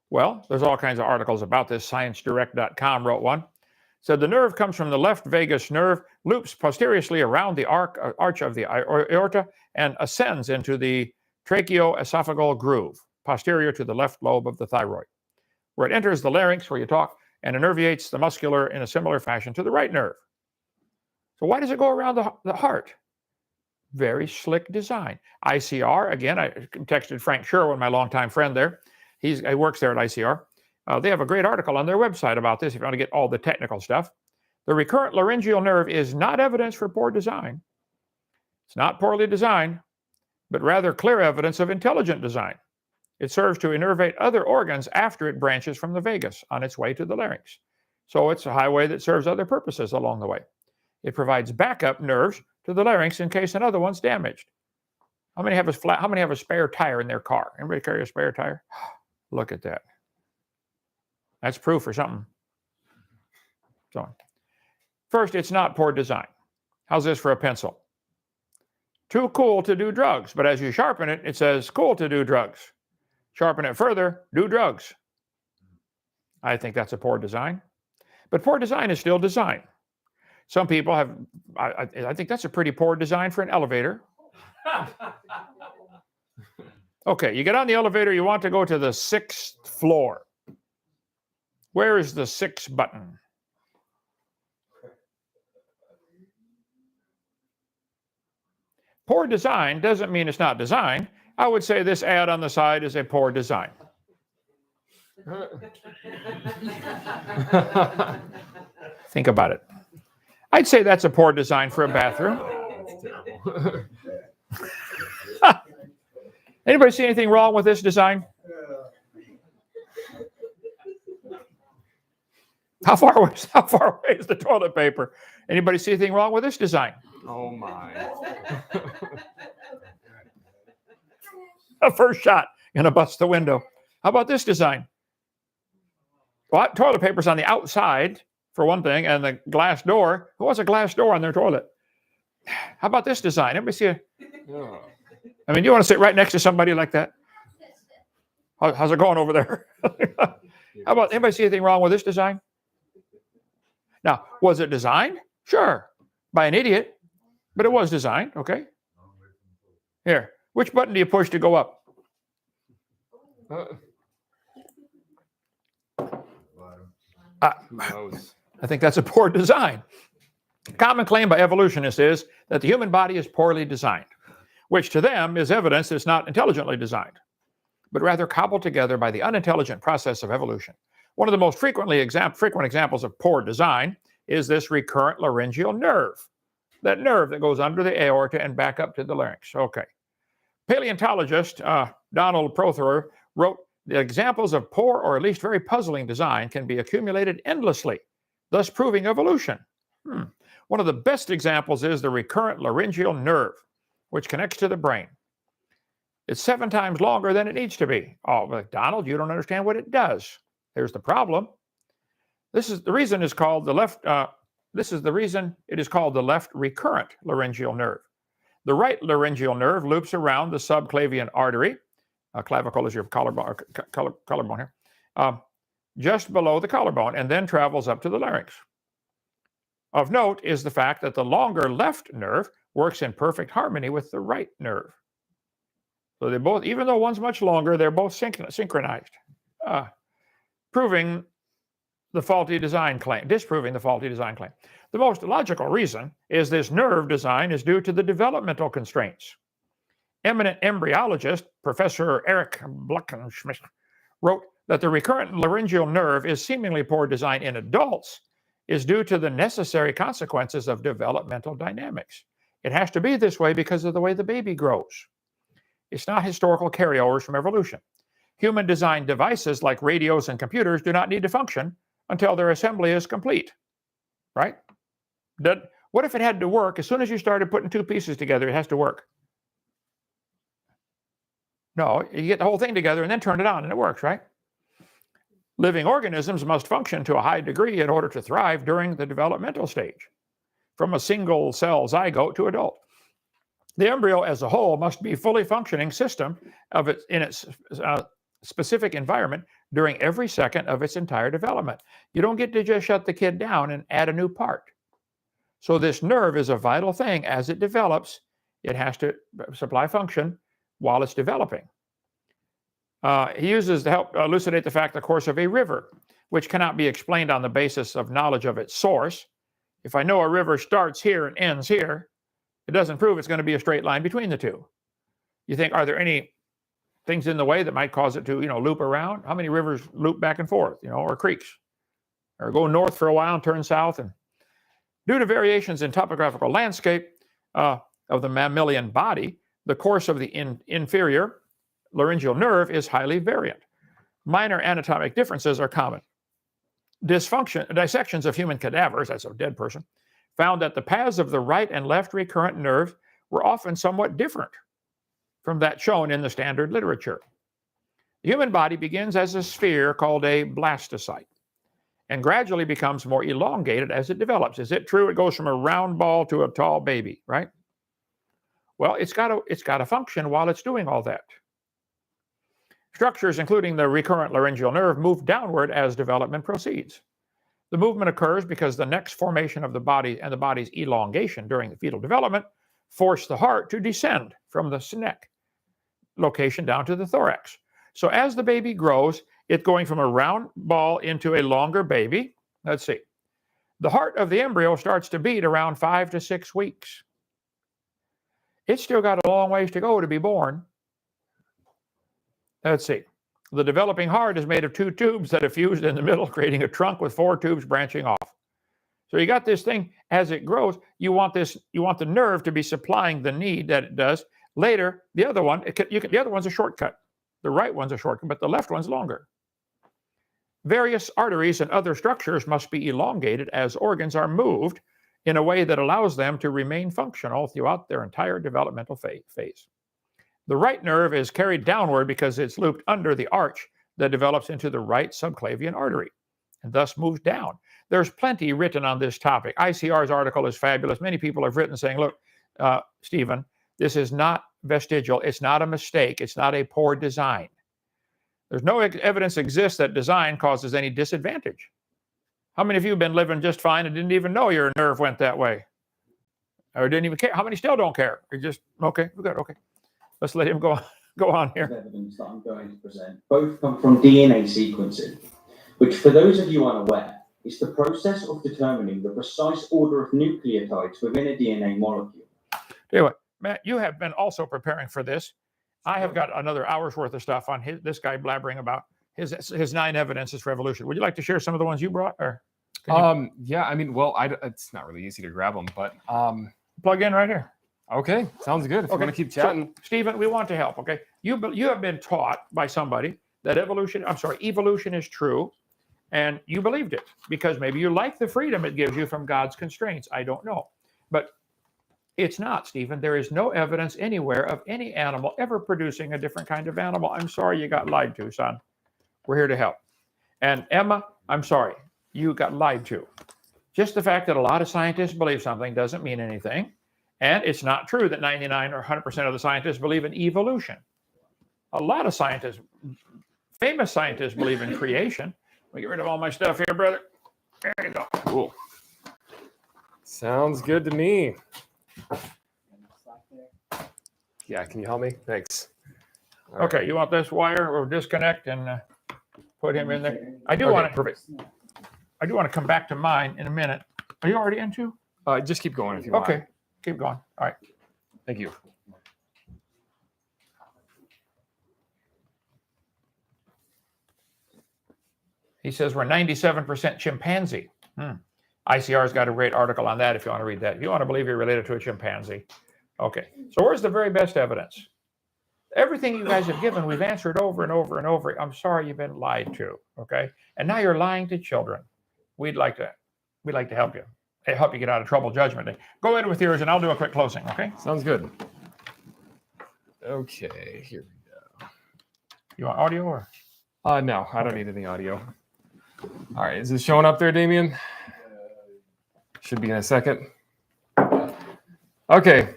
Well, there's all kinds of articles about this. ScienceDirect.com wrote one. Said the nerve comes from the left vagus nerve, loops posteriorly around the arch of the aorta, and ascends into the tracheoesophageal groove, posterior to the left lobe of the thyroid, where it enters the larynx, where you talk, and innervates the muscular in a similar fashion to the right nerve. So why does it go around the heart? Very slick design. ICR, again, I texted Frank Sherwin, my longtime friend there. He works there at ICR. They have a great article on their website about this if you want to get all the technical stuff. The recurrent laryngeal nerve is not evidence for poor design. It's not poorly designed, but rather clear evidence of intelligent design. It serves to innervate other organs after it branches from the vagus on its way to the larynx. So it's a highway that serves other purposes along the way. It provides backup nerves to the larynx in case another one's damaged. How many have a spare tire in their car? Anybody carry a spare tire? Look at that. That's proof for something. So, first, it's not poor design. How's this for a pencil? Too cool to do drugs, but as you sharpen it, it says cool to do drugs. Sharpen it further, do drugs. I think that's a poor design. But poor design is still design. Some people have, I think that's a pretty poor design for an elevator. Okay, you get on the elevator, you want to go to the 6th floor. Where is the 6 button? Poor design doesn't mean it's not designed. I would say this ad on the side is a poor design. Think about it. I'd say that's a poor design for a bathroom. Anybody see anything wrong with this design? How far away is the toilet paper? Anybody see anything wrong with this design? Oh my. A first shot, gonna bust the window. How about this design? Well, toilet paper's on the outside, for one thing, and the glass door. Who wants a glass door on their toilet? How about this design? Everybody see I mean, you want to sit right next to somebody like that? How's it going over there? How about, anybody see anything wrong with this design? Now, was it designed? Sure, by an idiot, but it was designed, okay? Here, which button do you push to go up? I think that's a poor design. Common claim by evolutionists is that the human body is poorly designed, which to them is evidence it's not intelligently designed, but rather cobbled together by the unintelligent process of evolution. One of the most frequent examples of poor design is this recurrent laryngeal nerve, that nerve that goes under the aorta and back up to the larynx. Okay. Paleontologist Donald Prothero wrote, the examples of poor or at least very puzzling design can be accumulated endlessly, thus proving evolution. One of the best examples is the recurrent laryngeal nerve, which connects to the brain. It's 7 times longer than it needs to be. Oh, but Donald, you don't understand what it does. Here's the problem. This is the reason it's called the left. This is the reason it is called the left recurrent laryngeal nerve. The right laryngeal nerve loops around the subclavian artery. Clavicle is your collarbone here, just below the collarbone, and then travels up to the larynx. Of note is the fact that the longer left nerve works in perfect harmony with the right nerve. So they both, even though one's much longer, they're both synchronized, disproving the faulty design claim. The most logical reason is this nerve design is due to the developmental constraints. Eminent embryologist Professor Eric Bluckenschmidt wrote that the recurrent laryngeal nerve is seemingly poor design in adults is due to the necessary consequences of developmental dynamics. It has to be this way because of the way the baby grows. It's not historical carryovers from evolution. Human-designed devices like radios and computers do not need to function until their assembly is complete, right? What if it had to work as soon as you started putting 2 pieces together? It has to work. No, you get the whole thing together and then turn it on and it works, right? Living organisms must function to a high degree in order to thrive during the developmental stage, from a single cell zygote to adult. The embryo as a whole must be a fully functioning system in its specific environment during every second of its entire development. You don't get to just shut the kid down and add a new part. So this nerve is a vital thing. As it develops, it has to supply function while it's developing. He uses to help elucidate the fact the course of a river, which cannot be explained on the basis of knowledge of its source. If I know a river starts here and ends here, it doesn't prove it's going to be a straight line between the two. You think, are there any things in the way that might cause it to, loop around? How many rivers loop back and forth, or creeks, or go north for a while and turn south? And due to variations in topographical landscape of the mammalian body, the course of the inferior laryngeal nerve is highly variant. Minor anatomic differences are common. Dissections of human cadavers, that's a dead person, found that the paths of the right and left recurrent nerves were often somewhat different from that shown in the standard literature. The human body begins as a sphere called a blastocyte and gradually becomes more elongated as it develops. Is it true it goes from a round ball to a tall baby, right? Well, it's got to function while it's doing all that. Structures, including the recurrent laryngeal nerve, move downward as development proceeds. The movement occurs because the next formation of the body and the body's elongation during the fetal development force the heart to descend from the neck location down to the thorax. So as the baby grows, it's going from a round ball into a longer baby. Let's see. The heart of the embryo starts to beat around 5 to 6 weeks. It's still got a long ways to go to be born. Let's see. The developing heart is made of 2 tubes that are fused in the middle, creating a trunk with 4 tubes branching off. So you got this thing as it grows. You want the nerve to be supplying the need that it does. Later, the other one's a shortcut. The right one's a shortcut, but the left one's longer. Various arteries and other structures must be elongated as organs are moved in a way that allows them to remain functional throughout their entire developmental phase. The right nerve is carried downward because it's looped under the arch that develops into the right subclavian artery and thus moves down. There's plenty written on this topic. ICR's article is fabulous. Many people have written saying, look, Stephen, this is not vestigial. It's not a mistake. It's not a poor design. There's no evidence exists that design causes any disadvantage. How many of you have been living just fine and didn't even know your nerve went that way? Or didn't even care? How many still don't care? You're just, okay, we're good, okay. Let's let him go on here. Evidence that I'm going to present both come from DNA sequencing, which, for those of you unaware, is the process of determining the precise order of nucleotides within a DNA molecule. Anyway, Matt, you have been also preparing for this. I have got another hour's worth of stuff on this guy blabbering about his 9 evidences for evolution. Would you like to share some of the ones you brought? Or yeah, I mean, well, it's not really easy to grab them, but plug in right here. Okay, sounds good. If you want to keep chatting. So, Stephen, we want to help, okay? You have been taught by somebody that evolution is true, and you believed it because maybe you like the freedom it gives you from God's constraints. I don't know. But it's not, Stephen. There is no evidence anywhere of any animal ever producing a different kind of animal. I'm sorry you got lied to, son. We're here to help. And Emma, I'm sorry, you got lied to. Just the fact that a lot of scientists believe something doesn't mean anything. And it's not true that 99 or 100% of the scientists believe in evolution. A lot of scientists, famous scientists, believe in creation. Let me get rid of all my stuff here, brother. There you go. Cool. Sounds good to me. Yeah, can you help me? Thanks. All Okay, right. you want this wire or disconnect and put him in there? I do want to come back to mine in a minute. Are you already into? Just keep going if you want. Okay, keep going. All right. Thank you. He says we're 97% chimpanzee. ICR's got a great article on that if you want to read that. If you want to believe you're related to a chimpanzee. Okay, so where's the very best evidence? Everything you guys have given, we've answered over and over and over. I'm sorry you've been lied to, okay? And now you're lying to children. We'd like to help you. Help you get out of trouble judgment day. Go ahead with yours and I'll do a quick closing, okay? Sounds good. Okay, here we go. You want audio or? No, I don't need any audio. All right, is it showing up there, Damien? Should be in a second. Okay,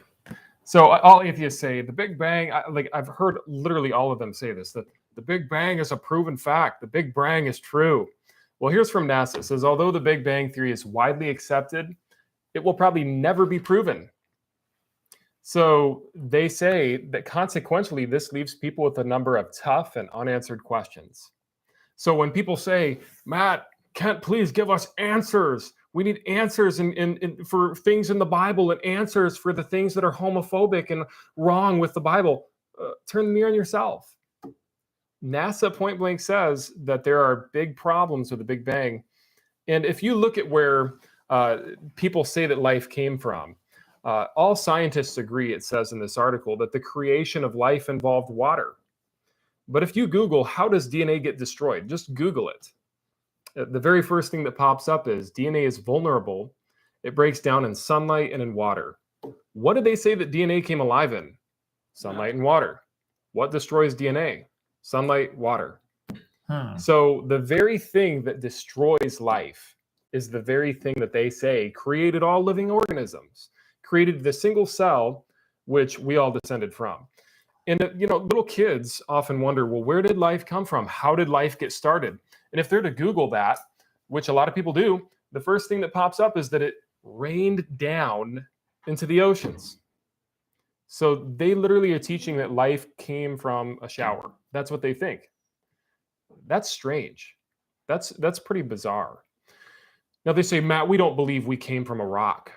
so all atheists say the Big Bang, I've heard literally all of them say this, that the Big Bang is a proven fact. The Big Bang is true. Well, here's from NASA. It says, although the Big Bang theory is widely accepted, it will probably never be proven. So they say that consequently, this leaves people with a number of tough and unanswered questions. So when people say, Matt, Kent, please give us answers. We need answers for things in the Bible and answers for the things that are homophobic and wrong with the Bible. Turn the mirror on yourself. NASA point blank says that there are big problems with the Big Bang. And if you look at where people say that life came from, all scientists agree, it says in this article, that the creation of life involved water. But if you Google, how does DNA get destroyed? Just Google it. The very first thing that pops up is DNA is vulnerable. It breaks down in sunlight and in water. What did they say that DNA came alive in? Sunlight and water. What destroys DNA? Sunlight, water. So the very thing that destroys life is the very thing that they say created all living organisms, created the single cell, which we all descended from. And, little kids often wonder, well, where did life come from? How did life get started? And if they're to Google that, which a lot of people do, the first thing that pops up is that it rained down into the oceans. So they literally are teaching that life came from a shower. That's what they think. That's strange. That's pretty bizarre. Now they say, Matt, we don't believe we came from a rock.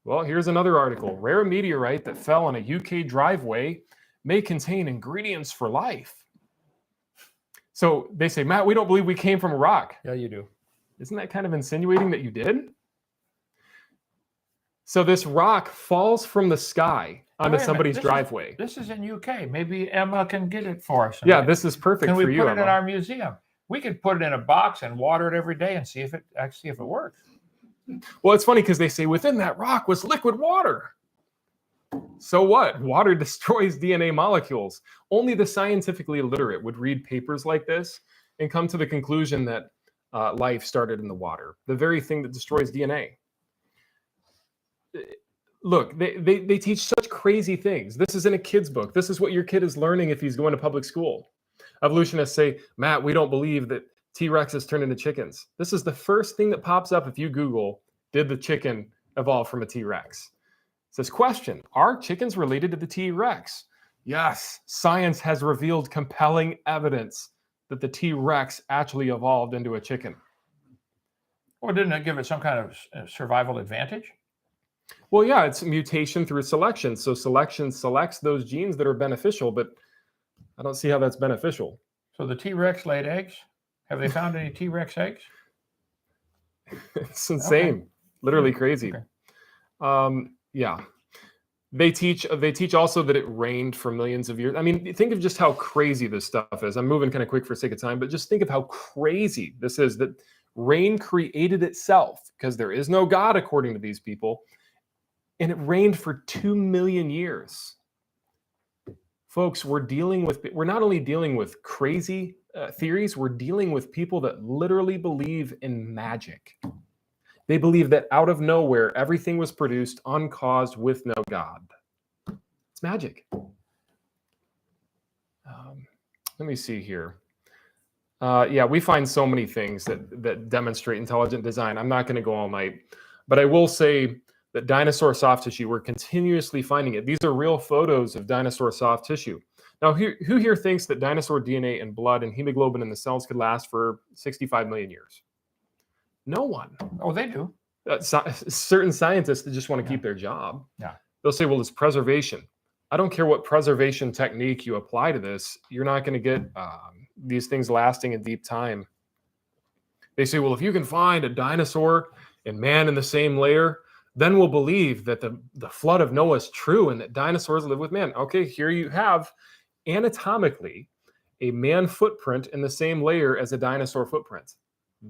Well, here's another article. Rare meteorite that fell on a UK driveway may contain ingredients for life. So they say, Matt, we don't believe we came from a rock. Yeah, you do. Isn't that kind of insinuating that you did? So this rock falls from the sky onto somebody's driveway. This is in UK. Maybe Emma can get it for us. Yeah, this is perfect for you, Can we put it Emma. in our museum? We could put it in a box and water it every day and see if it works. Well, it's funny because they say within that rock was liquid water. So what? Water destroys DNA molecules. Only the scientifically illiterate would read papers like this and come to the conclusion that life started in the water, the very thing that destroys DNA. Look, they teach such crazy things. This is in a kid's book. This is what your kid is learning if he's going to public school. Evolutionists say, Matt, we don't believe that T-Rexes turn into chickens. This is the first thing that pops up if you Google, did the chicken evolve from a T-Rex? It says, question, are chickens related to the T-Rex? Yes, science has revealed compelling evidence that the T-Rex actually evolved into a chicken. Well, didn't it give it some kind of survival advantage? Well, yeah, it's mutation through selection. So selection selects those genes that are beneficial, but I don't see how that's beneficial. So the T-Rex laid eggs? Have they found any T-Rex eggs? It's insane. Okay. Literally crazy. Okay. Yeah. They teach also that it rained for millions of years. I mean, think of just how crazy this stuff is. I'm moving kind of quick for sake of time, but just think of how crazy this is, that rain created itself because there is no God according to these people. And it rained for 2 million years. Folks, we're not only dealing with crazy theories, we're dealing with people that literally believe in magic. They believe that out of nowhere, everything was produced uncaused with no God. It's magic. Let me see here. Yeah, we find so many things that demonstrate intelligent design. I'm not going to go all night, but I will say that dinosaur soft tissue, we're continuously finding it. These are real photos of dinosaur soft tissue. Now, who here thinks that dinosaur DNA and blood and hemoglobin in the cells could last for 65 million years? No one. Oh, they do. Certain scientists that just want to keep their job. Yeah. They'll say, well, it's preservation. I don't care what preservation technique you apply to this. You're not going to get these things lasting a deep time. They say, well, if you can find a dinosaur and man in the same layer, then we'll believe that the flood of Noah is true and that dinosaurs live with man. Okay, here you have anatomically a man footprint in the same layer as a dinosaur footprint.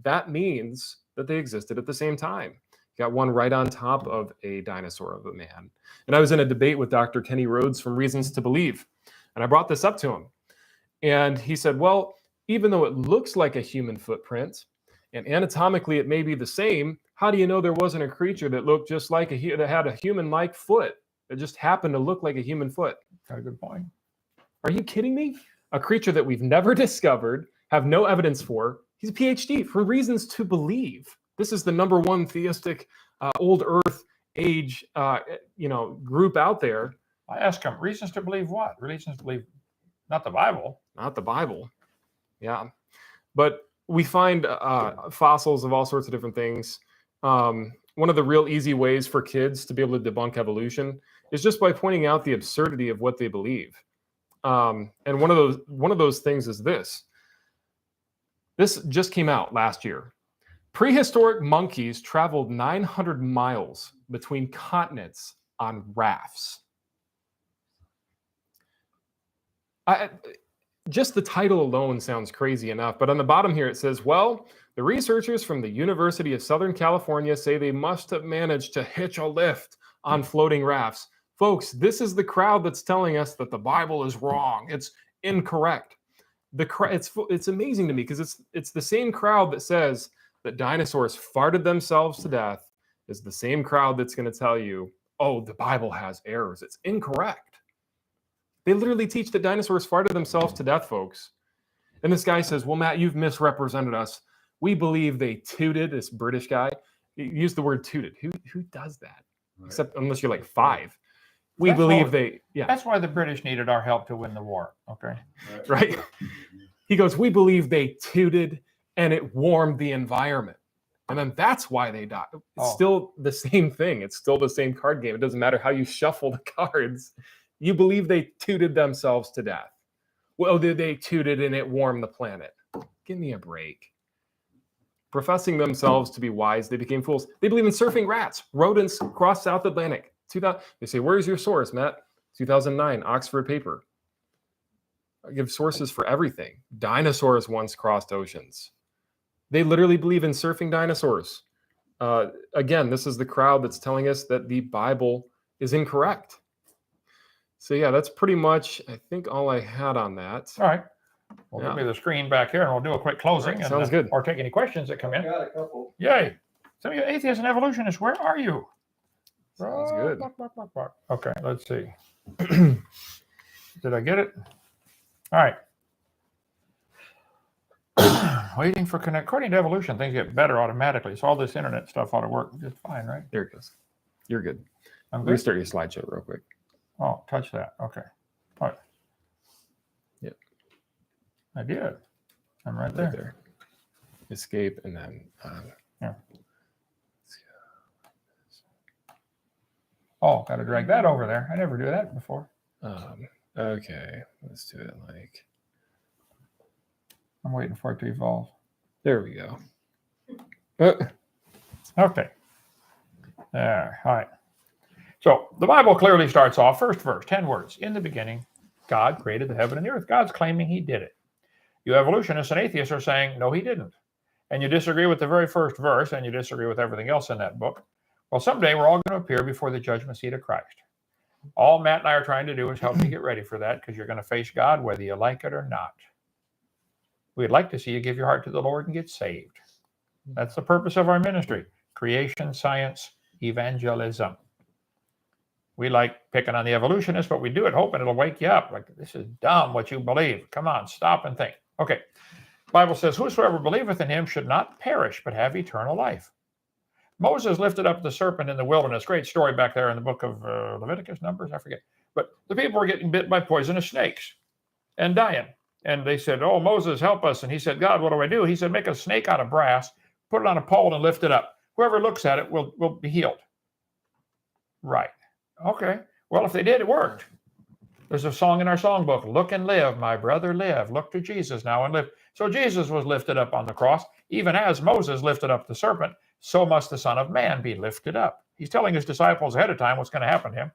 That means that they existed at the same time. Got one right on top of a dinosaur of a man. And I was in a debate with Dr. Kenny Rhodes from Reasons to Believe. And I brought this up to him. And he said, well, even though it looks like a human footprint, and anatomically it may be the same, how do you know there wasn't a creature that looked just like that had a human-like foot that just happened to look like a human foot? Got a good point. Are you kidding me? A creature that we've never discovered, have no evidence for. He's a PhD for reasons to believe. This is the #1 theistic old Earth age, group out there. I ask him, reasons to believe what? Reasons to believe not the Bible. Not the Bible. Yeah. But we find fossils of all sorts of different things. One of the real easy ways for kids to be able to debunk evolution is just by pointing out the absurdity of what they believe. And one of those things is this. This just came out last year. Prehistoric monkeys traveled 900 miles between continents on rafts. Just the title alone sounds crazy enough, but on the bottom here it says, well, the researchers from the University of Southern California say they must have managed to hitch a lift on floating rafts. Folks, this is the crowd that's telling us that the Bible is wrong. It's incorrect. It's amazing to me because it's the same crowd that says that dinosaurs farted themselves to death is the same crowd that's going to tell you, oh, the Bible has errors. It's incorrect. They literally teach that dinosaurs farted themselves to death, folks. And this guy says, well, Matt, you've misrepresented us. We believe they tooted, this British guy. He used the word tooted. Who does that? Right. Except unless you're like 5. We believe That's why the British needed our help to win the war. Okay. Right. He goes, we believe they tooted and it warmed the environment. And then that's why they died. It's still the same thing. It's still the same card game. It doesn't matter how you shuffle the cards. You believe they tooted themselves to death. Well, they tooted and it warmed the planet. Give me a break. Professing themselves to be wise, they became fools. They believe in surfing rats, rodents across South Atlantic. They say, where's your source, Matt? 2009, Oxford paper. I give sources for everything. Dinosaurs once crossed oceans. They literally believe in surfing dinosaurs. Again, this is the crowd that's telling us that the Bible is incorrect. So yeah, that's pretty much, I think, all I had on that. All right. Well, give me the screen back here and we'll do a quick closing. Right, sounds good. Or take any questions that come in. I got a couple. Yay. Some of you atheists and evolutionists, where are you? Sounds good. Okay, let's see. Did I get it? All right. Waiting for connect. According to evolution, things get better automatically. So all this internet stuff ought to work just fine, right? There it goes. You're good. I'm good. Restart your slideshow real quick. Oh, touch that. Okay. All right. Yep. I did. I'm right there. Escape and then. Yeah. Oh, got to drag that over there. I never do that before. Okay. Let's do it like. I'm waiting for it to evolve. There we go. Okay. There. All right. So the Bible clearly starts off, first verse, 10 words. In the beginning, God created the heaven and the earth. God's claiming he did it. You evolutionists and atheists are saying, no, he didn't. And you disagree with the very first verse, and you disagree with everything else in that book. Well, someday we're all going to appear before the judgment seat of Christ. All Matt and I are trying to do is help you get ready for that, because you're going to face God whether you like it or not. We'd like to see you give your heart to the Lord and get saved. That's the purpose of our ministry. Creation, science, evangelism. We like picking on the evolutionists, but we do it hoping it'll wake you up. Like, this is dumb what you believe. Come on, stop and think. Okay. The Bible says, whosoever believeth in him should not perish, but have eternal life. Moses lifted up the serpent in the wilderness. Great story back there in the book of Leviticus, Numbers, I forget. But the people were getting bit by poisonous snakes and dying. And they said, oh, Moses, help us. And he said, God, what do I do? He said, make a snake out of brass, put it on a pole and lift it up. Whoever looks at it will be healed. Right. Okay. Well, if they did, it worked. There's a song in our songbook, look and live, my brother, live. Look to Jesus now and live. So Jesus was lifted up on the cross. Even as Moses lifted up the serpent, so must the Son of Man be lifted up. He's telling his disciples ahead of time what's going to happen to him.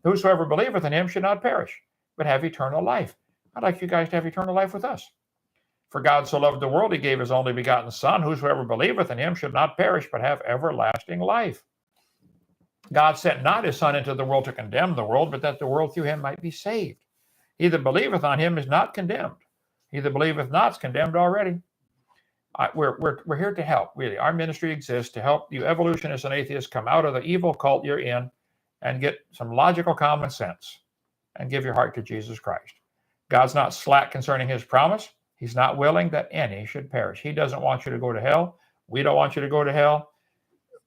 Whosoever believeth in him should not perish, but have eternal life. I'd like you guys to have eternal life with us. For God so loved the world, he gave his only begotten Son. Whosoever believeth in him should not perish, but have everlasting life. God sent not his Son into the world to condemn the world, but that the world through him might be saved. He that believeth on him is not condemned. He that believeth not is condemned already. We're here to help, really. Our ministry exists to help you evolutionists and atheists come out of the evil cult you're in and get some logical common sense and give your heart to Jesus Christ. God's not slack concerning his promise. He's not willing that any should perish. He doesn't want you to go to hell. We don't want you to go to hell.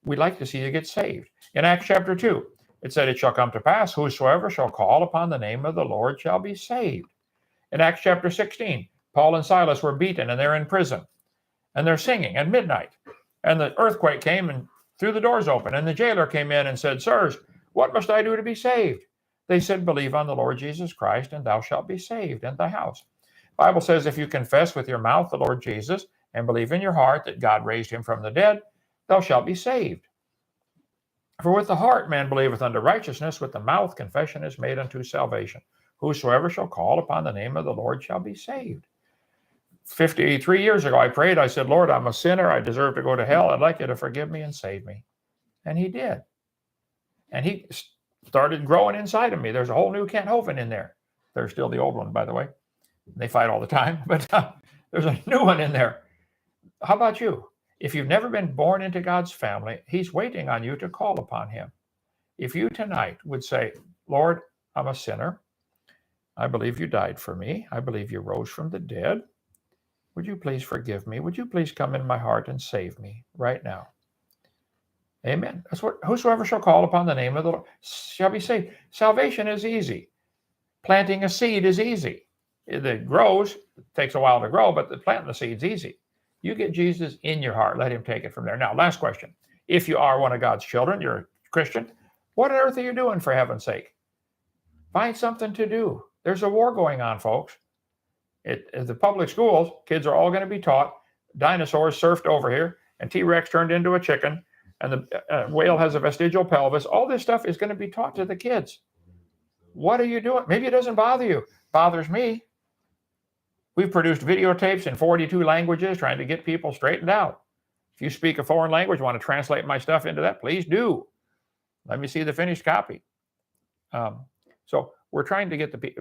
We'd like to see you get saved. In Acts chapter 2, it said, it shall come to pass, whosoever shall call upon the name of the Lord shall be saved. In Acts chapter 16, Paul and Silas were beaten and they're in prison. And they're singing at midnight. And the earthquake came and threw the doors open. And the jailer came in and said, sirs, what must I do to be saved? They said, believe on the Lord Jesus Christ, and thou shalt be saved and thy house. The Bible says, if you confess with your mouth the Lord Jesus and believe in your heart that God raised him from the dead, thou shalt be saved. For with the heart man believeth unto righteousness, with the mouth confession is made unto salvation. Whosoever shall call upon the name of the Lord shall be saved. 53 years ago, I prayed. I said, Lord, I'm a sinner. I deserve to go to hell. I'd like you to forgive me and save me. And he did. And he started growing inside of me. There's a whole new Kent Hovind in there. There's still the old one, by the way. They fight all the time, but there's a new one in there. How about you? If you've never been born into God's family, he's waiting on you to call upon him. If you tonight would say, Lord, I'm a sinner. I believe you died for me. I believe you rose from the dead. Would you please forgive me? Would you please come in my heart and save me right now? Amen. That's what, whosoever shall call upon the name of the Lord shall be saved. Salvation is easy. Planting a seed is easy. It grows, it takes a while to grow, but the planting the seed's easy. You get Jesus in your heart. Let him take it from there. Now, last question. If you are one of God's children, you're a Christian, what on earth are you doing for heaven's sake? Find something to do. There's a war going on, folks. At the public schools, kids are all going to be taught dinosaurs surfed over here, and T-Rex turned into a chicken, and the whale has a vestigial pelvis. All this stuff is going to be taught to the kids. What are you doing? Maybe it doesn't bother you. It bothers me. We've produced videotapes in 42 languages trying to get people straightened out. If you speak a foreign language, want to translate my stuff into that, please do. Let me see the finished copy. So we're trying to get the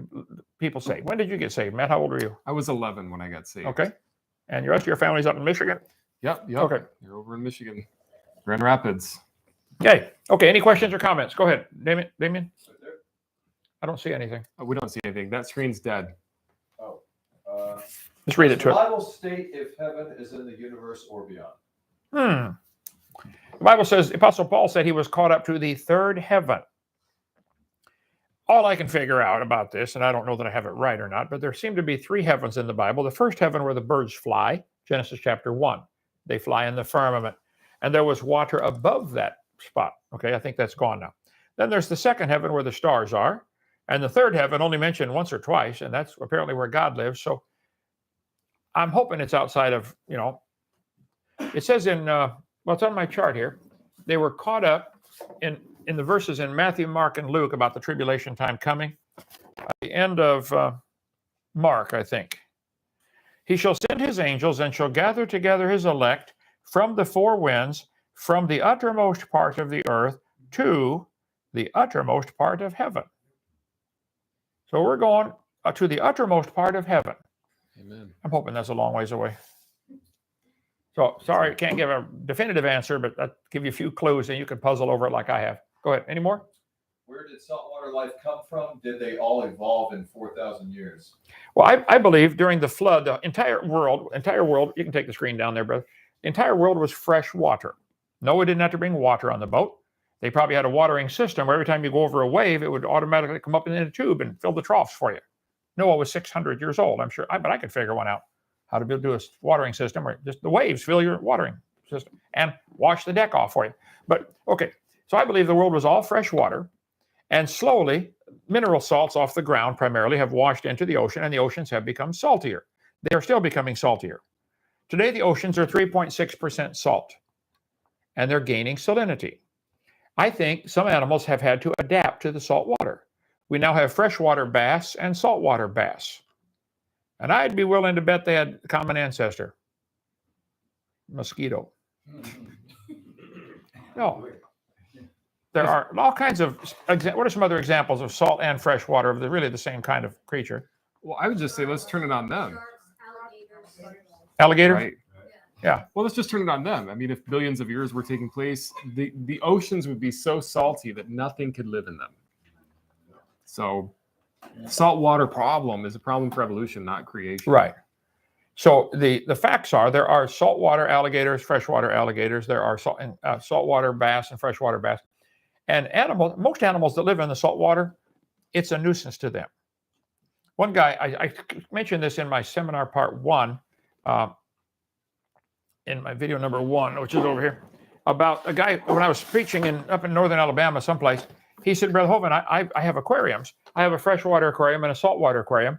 people saved. When did you get saved, Matt? How old were you? I was 11 when I got saved. Okay. And the rest of your family's up in Michigan? Yep. Okay. You're over in Michigan, Grand Rapids. Okay. Okay. Any questions or comments? Go ahead, Damien. I don't see anything. Oh, we don't see anything. That screen's dead. Oh. Just read it Does to the us. Bible state if heaven is in the universe or beyond? The Bible says, Apostle Paul said he was caught up to the third heaven. All I can figure out about this, and I don't know that I have it right or not, but there seem to be three heavens in the Bible. The first heaven where the birds fly, Genesis chapter 1. They fly in the firmament. And there was water above that spot. Okay, I think that's gone now. Then there's the second heaven where the stars are. And the third heaven only mentioned once or twice, and that's apparently where God lives. So I'm hoping it's outside of, it says in, well, it's on my chart here. They were caught up in the verses in Matthew, Mark, and Luke about the tribulation time coming. At the end of Mark, I think. He shall send his angels and shall gather together his elect from the four winds, from the uttermost part of the earth to the uttermost part of heaven. So we're going to the uttermost part of heaven. Amen. I'm hoping that's a long ways away. So sorry, I can't give a definitive answer, but I'll give you a few clues and you can puzzle over it like I have. Go ahead. Any more? Where did saltwater life come from? Did they all evolve in 4,000 years? Well, I believe during the flood, the entire world, you can take the screen down there, brother. The entire world was fresh water. Noah didn't have to bring water on the boat. They probably had a watering system where every time you go over a wave, it would automatically come up in a tube and fill the troughs for you. Noah was 600 years old, I'm sure. But I could figure one out, how to do a watering system where just the waves fill your watering system and wash the deck off for you. But, okay, so I believe the world was all fresh water. And slowly, mineral salts off the ground primarily have washed into the ocean, and the oceans have become saltier. They are still becoming saltier. Today, the oceans are 3.6% salt, and they're gaining salinity. I think some animals have had to adapt to the salt water. We now have freshwater bass and saltwater bass. And I'd be willing to bet they had a common ancestor. Mosquito. No. There are all kinds of, what are some other examples of salt and fresh water of really the same kind of creature? Well, I would just say let's turn it on them. Alligator? Right. Yeah. Well, let's just turn it on them. I mean, if billions of years were taking place, the oceans would be so salty that nothing could live in them. So saltwater problem is a problem for evolution, not creation. Right. So the facts are there are saltwater alligators, freshwater alligators. There are saltwater bass and freshwater bass. And most animals that live in the saltwater, it's a nuisance to them. One guy, I mentioned this in my seminar part 1, in my video number 1, which is over here, about a guy, when I was preaching up in northern Alabama someplace, he said, Brother Hovind, I have aquariums. I have a freshwater aquarium and a saltwater aquarium.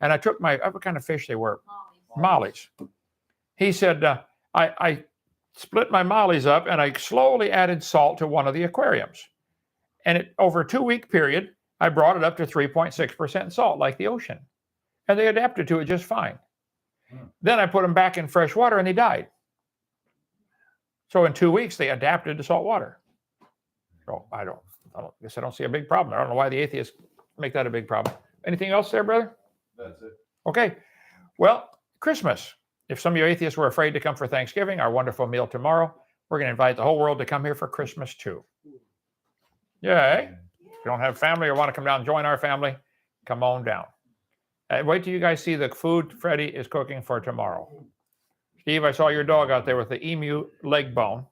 And I took what kind of fish they were? Mollies. He said, I split my mollies up and I slowly added salt to one of the aquariums. And over a 2-week period, I brought it up to 3.6% salt, like the ocean. And they adapted to it just fine. Then I put them back in fresh water and they died. So in 2 weeks, they adapted to salt water. So I guess I don't see a big problem. I don't know why the atheists make that a big problem. Anything else there, brother? That's it. Okay. Well, Christmas. If some of you atheists were afraid to come for Thanksgiving, our wonderful meal tomorrow, we're going to invite the whole world to come here for Christmas too. Yay. If you don't have family or want to come down and join our family, come on down. Wait till you guys see the food Freddie is cooking for tomorrow. Steve, I saw your dog out there with the emu leg bone.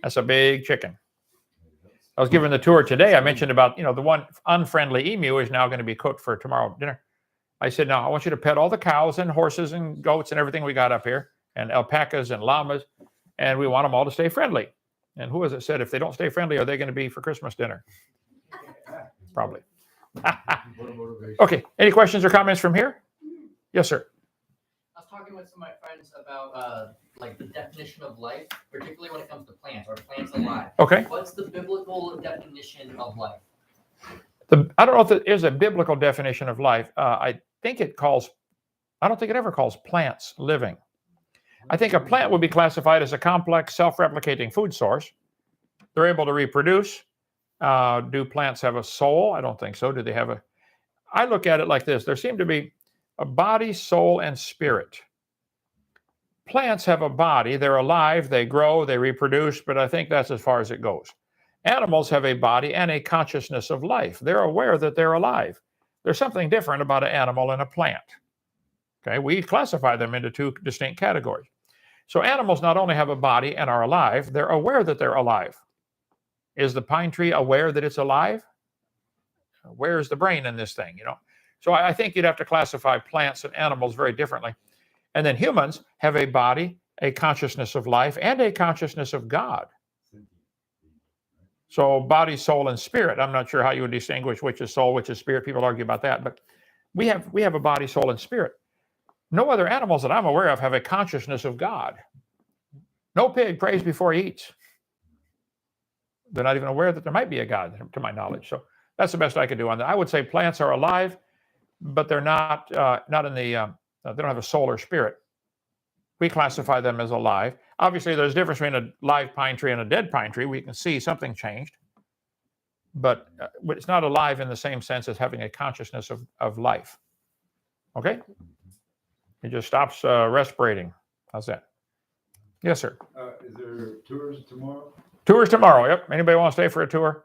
That's a big chicken. I was given the tour today. I mentioned about, the one unfriendly emu is now going to be cooked for tomorrow dinner. I said, now I want you to pet all the cows and horses and goats and everything we got up here, and alpacas and llamas, and we want them all to stay friendly. And who was it said, if they don't stay friendly, are they going to be for Christmas dinner? Probably. Okay. Any questions or comments from here? Yes, sir. I was talking with some of my friends about like the definition of life, particularly when it comes to plants. Are plants alive? Okay. What's the biblical definition of life? I don't know if there is a biblical definition of life. I don't think it ever calls plants living. I think a plant would be classified as a complex, self-replicating food source. They're able to reproduce. Do plants have a soul? I don't think so. Do they have I look at it like this. There seem to be a body, soul, and spirit. Plants have a body. They're alive. They grow. They reproduce. But I think that's as far as it goes. Animals have a body and a consciousness of life. They're aware that they're alive. There's something different about an animal and a plant. Okay, we classify them into 2 distinct categories. So animals not only have a body and are alive, they're aware that they're alive. Is the pine tree aware that it's alive? Where's the brain in this thing, So I think you'd have to classify plants and animals very differently. And then humans have a body, a consciousness of life, and a consciousness of God. So body, soul, and spirit. I'm not sure how you would distinguish which is soul, which is spirit. People argue about that. But we have a body, soul, and spirit. No other animals that I'm aware of have a consciousness of God. No pig prays before he eats. They're not even aware that there might be a God, to my knowledge. So that's the best I could do on that. I would say plants are alive, but they're not in the, they don't have a soul or spirit. We classify them as alive. Obviously, there's a difference between a live pine tree and a dead pine tree. We can see something changed, but it's not alive in the same sense as having a consciousness of life. Okay? It just stops respirating. How's that? Yes, sir. Is there tours tomorrow? Tours tomorrow. Yep. Anybody want to stay for a tour?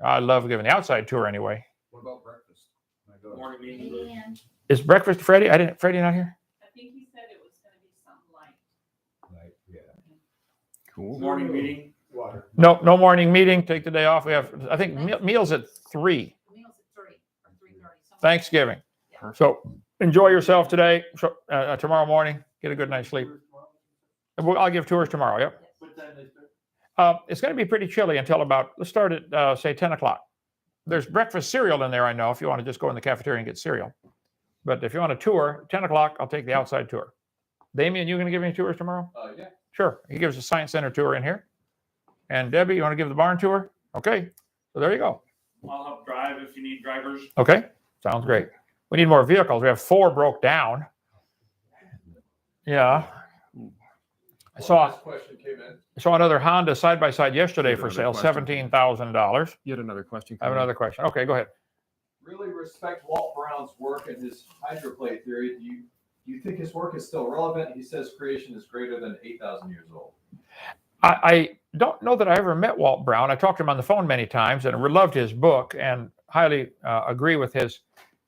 I love giving the outside tour anyway. What about breakfast? Morning meeting. Is breakfast Freddie? Freddie not here? I think he said it was going to be something light. Yeah. Cool. Morning meeting. Water. No morning meeting. Take the day off. We have, I think, meals at 3. Meals at 3 or 3:30. Thanksgiving. So enjoy yourself today. Tomorrow morning, get a good night's sleep. I'll give tours tomorrow. Yep. What time they start? It's going to be pretty chilly until about, let's start at, say, 10 o'clock. There's breakfast cereal in there, I know, if you want to just go in the cafeteria and get cereal. But if you want a tour, 10 o'clock, I'll take the outside tour. Damien, you going to give any tours tomorrow? Yeah. Sure. He gives a Science Center tour in here. And Debbie, you want to give the barn tour? Okay. So there you go. I'll help drive if you need drivers. Okay. Sounds great. We need more vehicles. We have 4 broke down. Yeah. I saw Question came in. another Honda side-by-side yesterday You for have sale, another question. $17,000. You had another question. I have another question. Okay, go ahead. Really respect Walt Brown's work and his hydroplate theory. Do Do you think his work is still relevant? He says creation is greater than 8,000 years old. I don't know that I ever met Walt Brown. I talked to him on the phone many times and loved his book and highly agree with his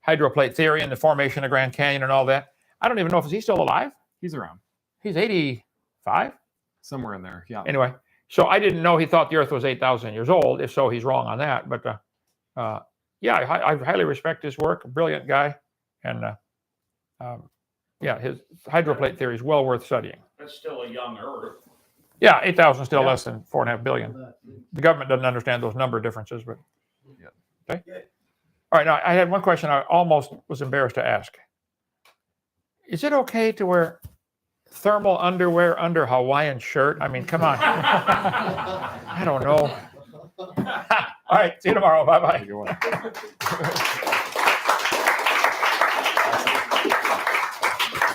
hydroplate theory and the formation of Grand Canyon and all that. I don't even know if he's still alive. He's around He's 85. somewhere in there. Yeah. Anyway, so I didn't know he thought the Earth was 8,000 years old. If so, he's wrong on that. But yeah, I highly respect his work. A brilliant guy, and yeah, his hydroplate theory is well worth studying. That's still a young Earth. Yeah, 8,000 still Yeah. less than 4.5 billion. The government doesn't understand those number differences, but Yeah. okay. All right, now I had one question I almost was embarrassed to ask. Is it okay to wear thermal underwear under Hawaiian shirt? I mean, come on. I don't know. All right, see you tomorrow. Bye-bye. Good one.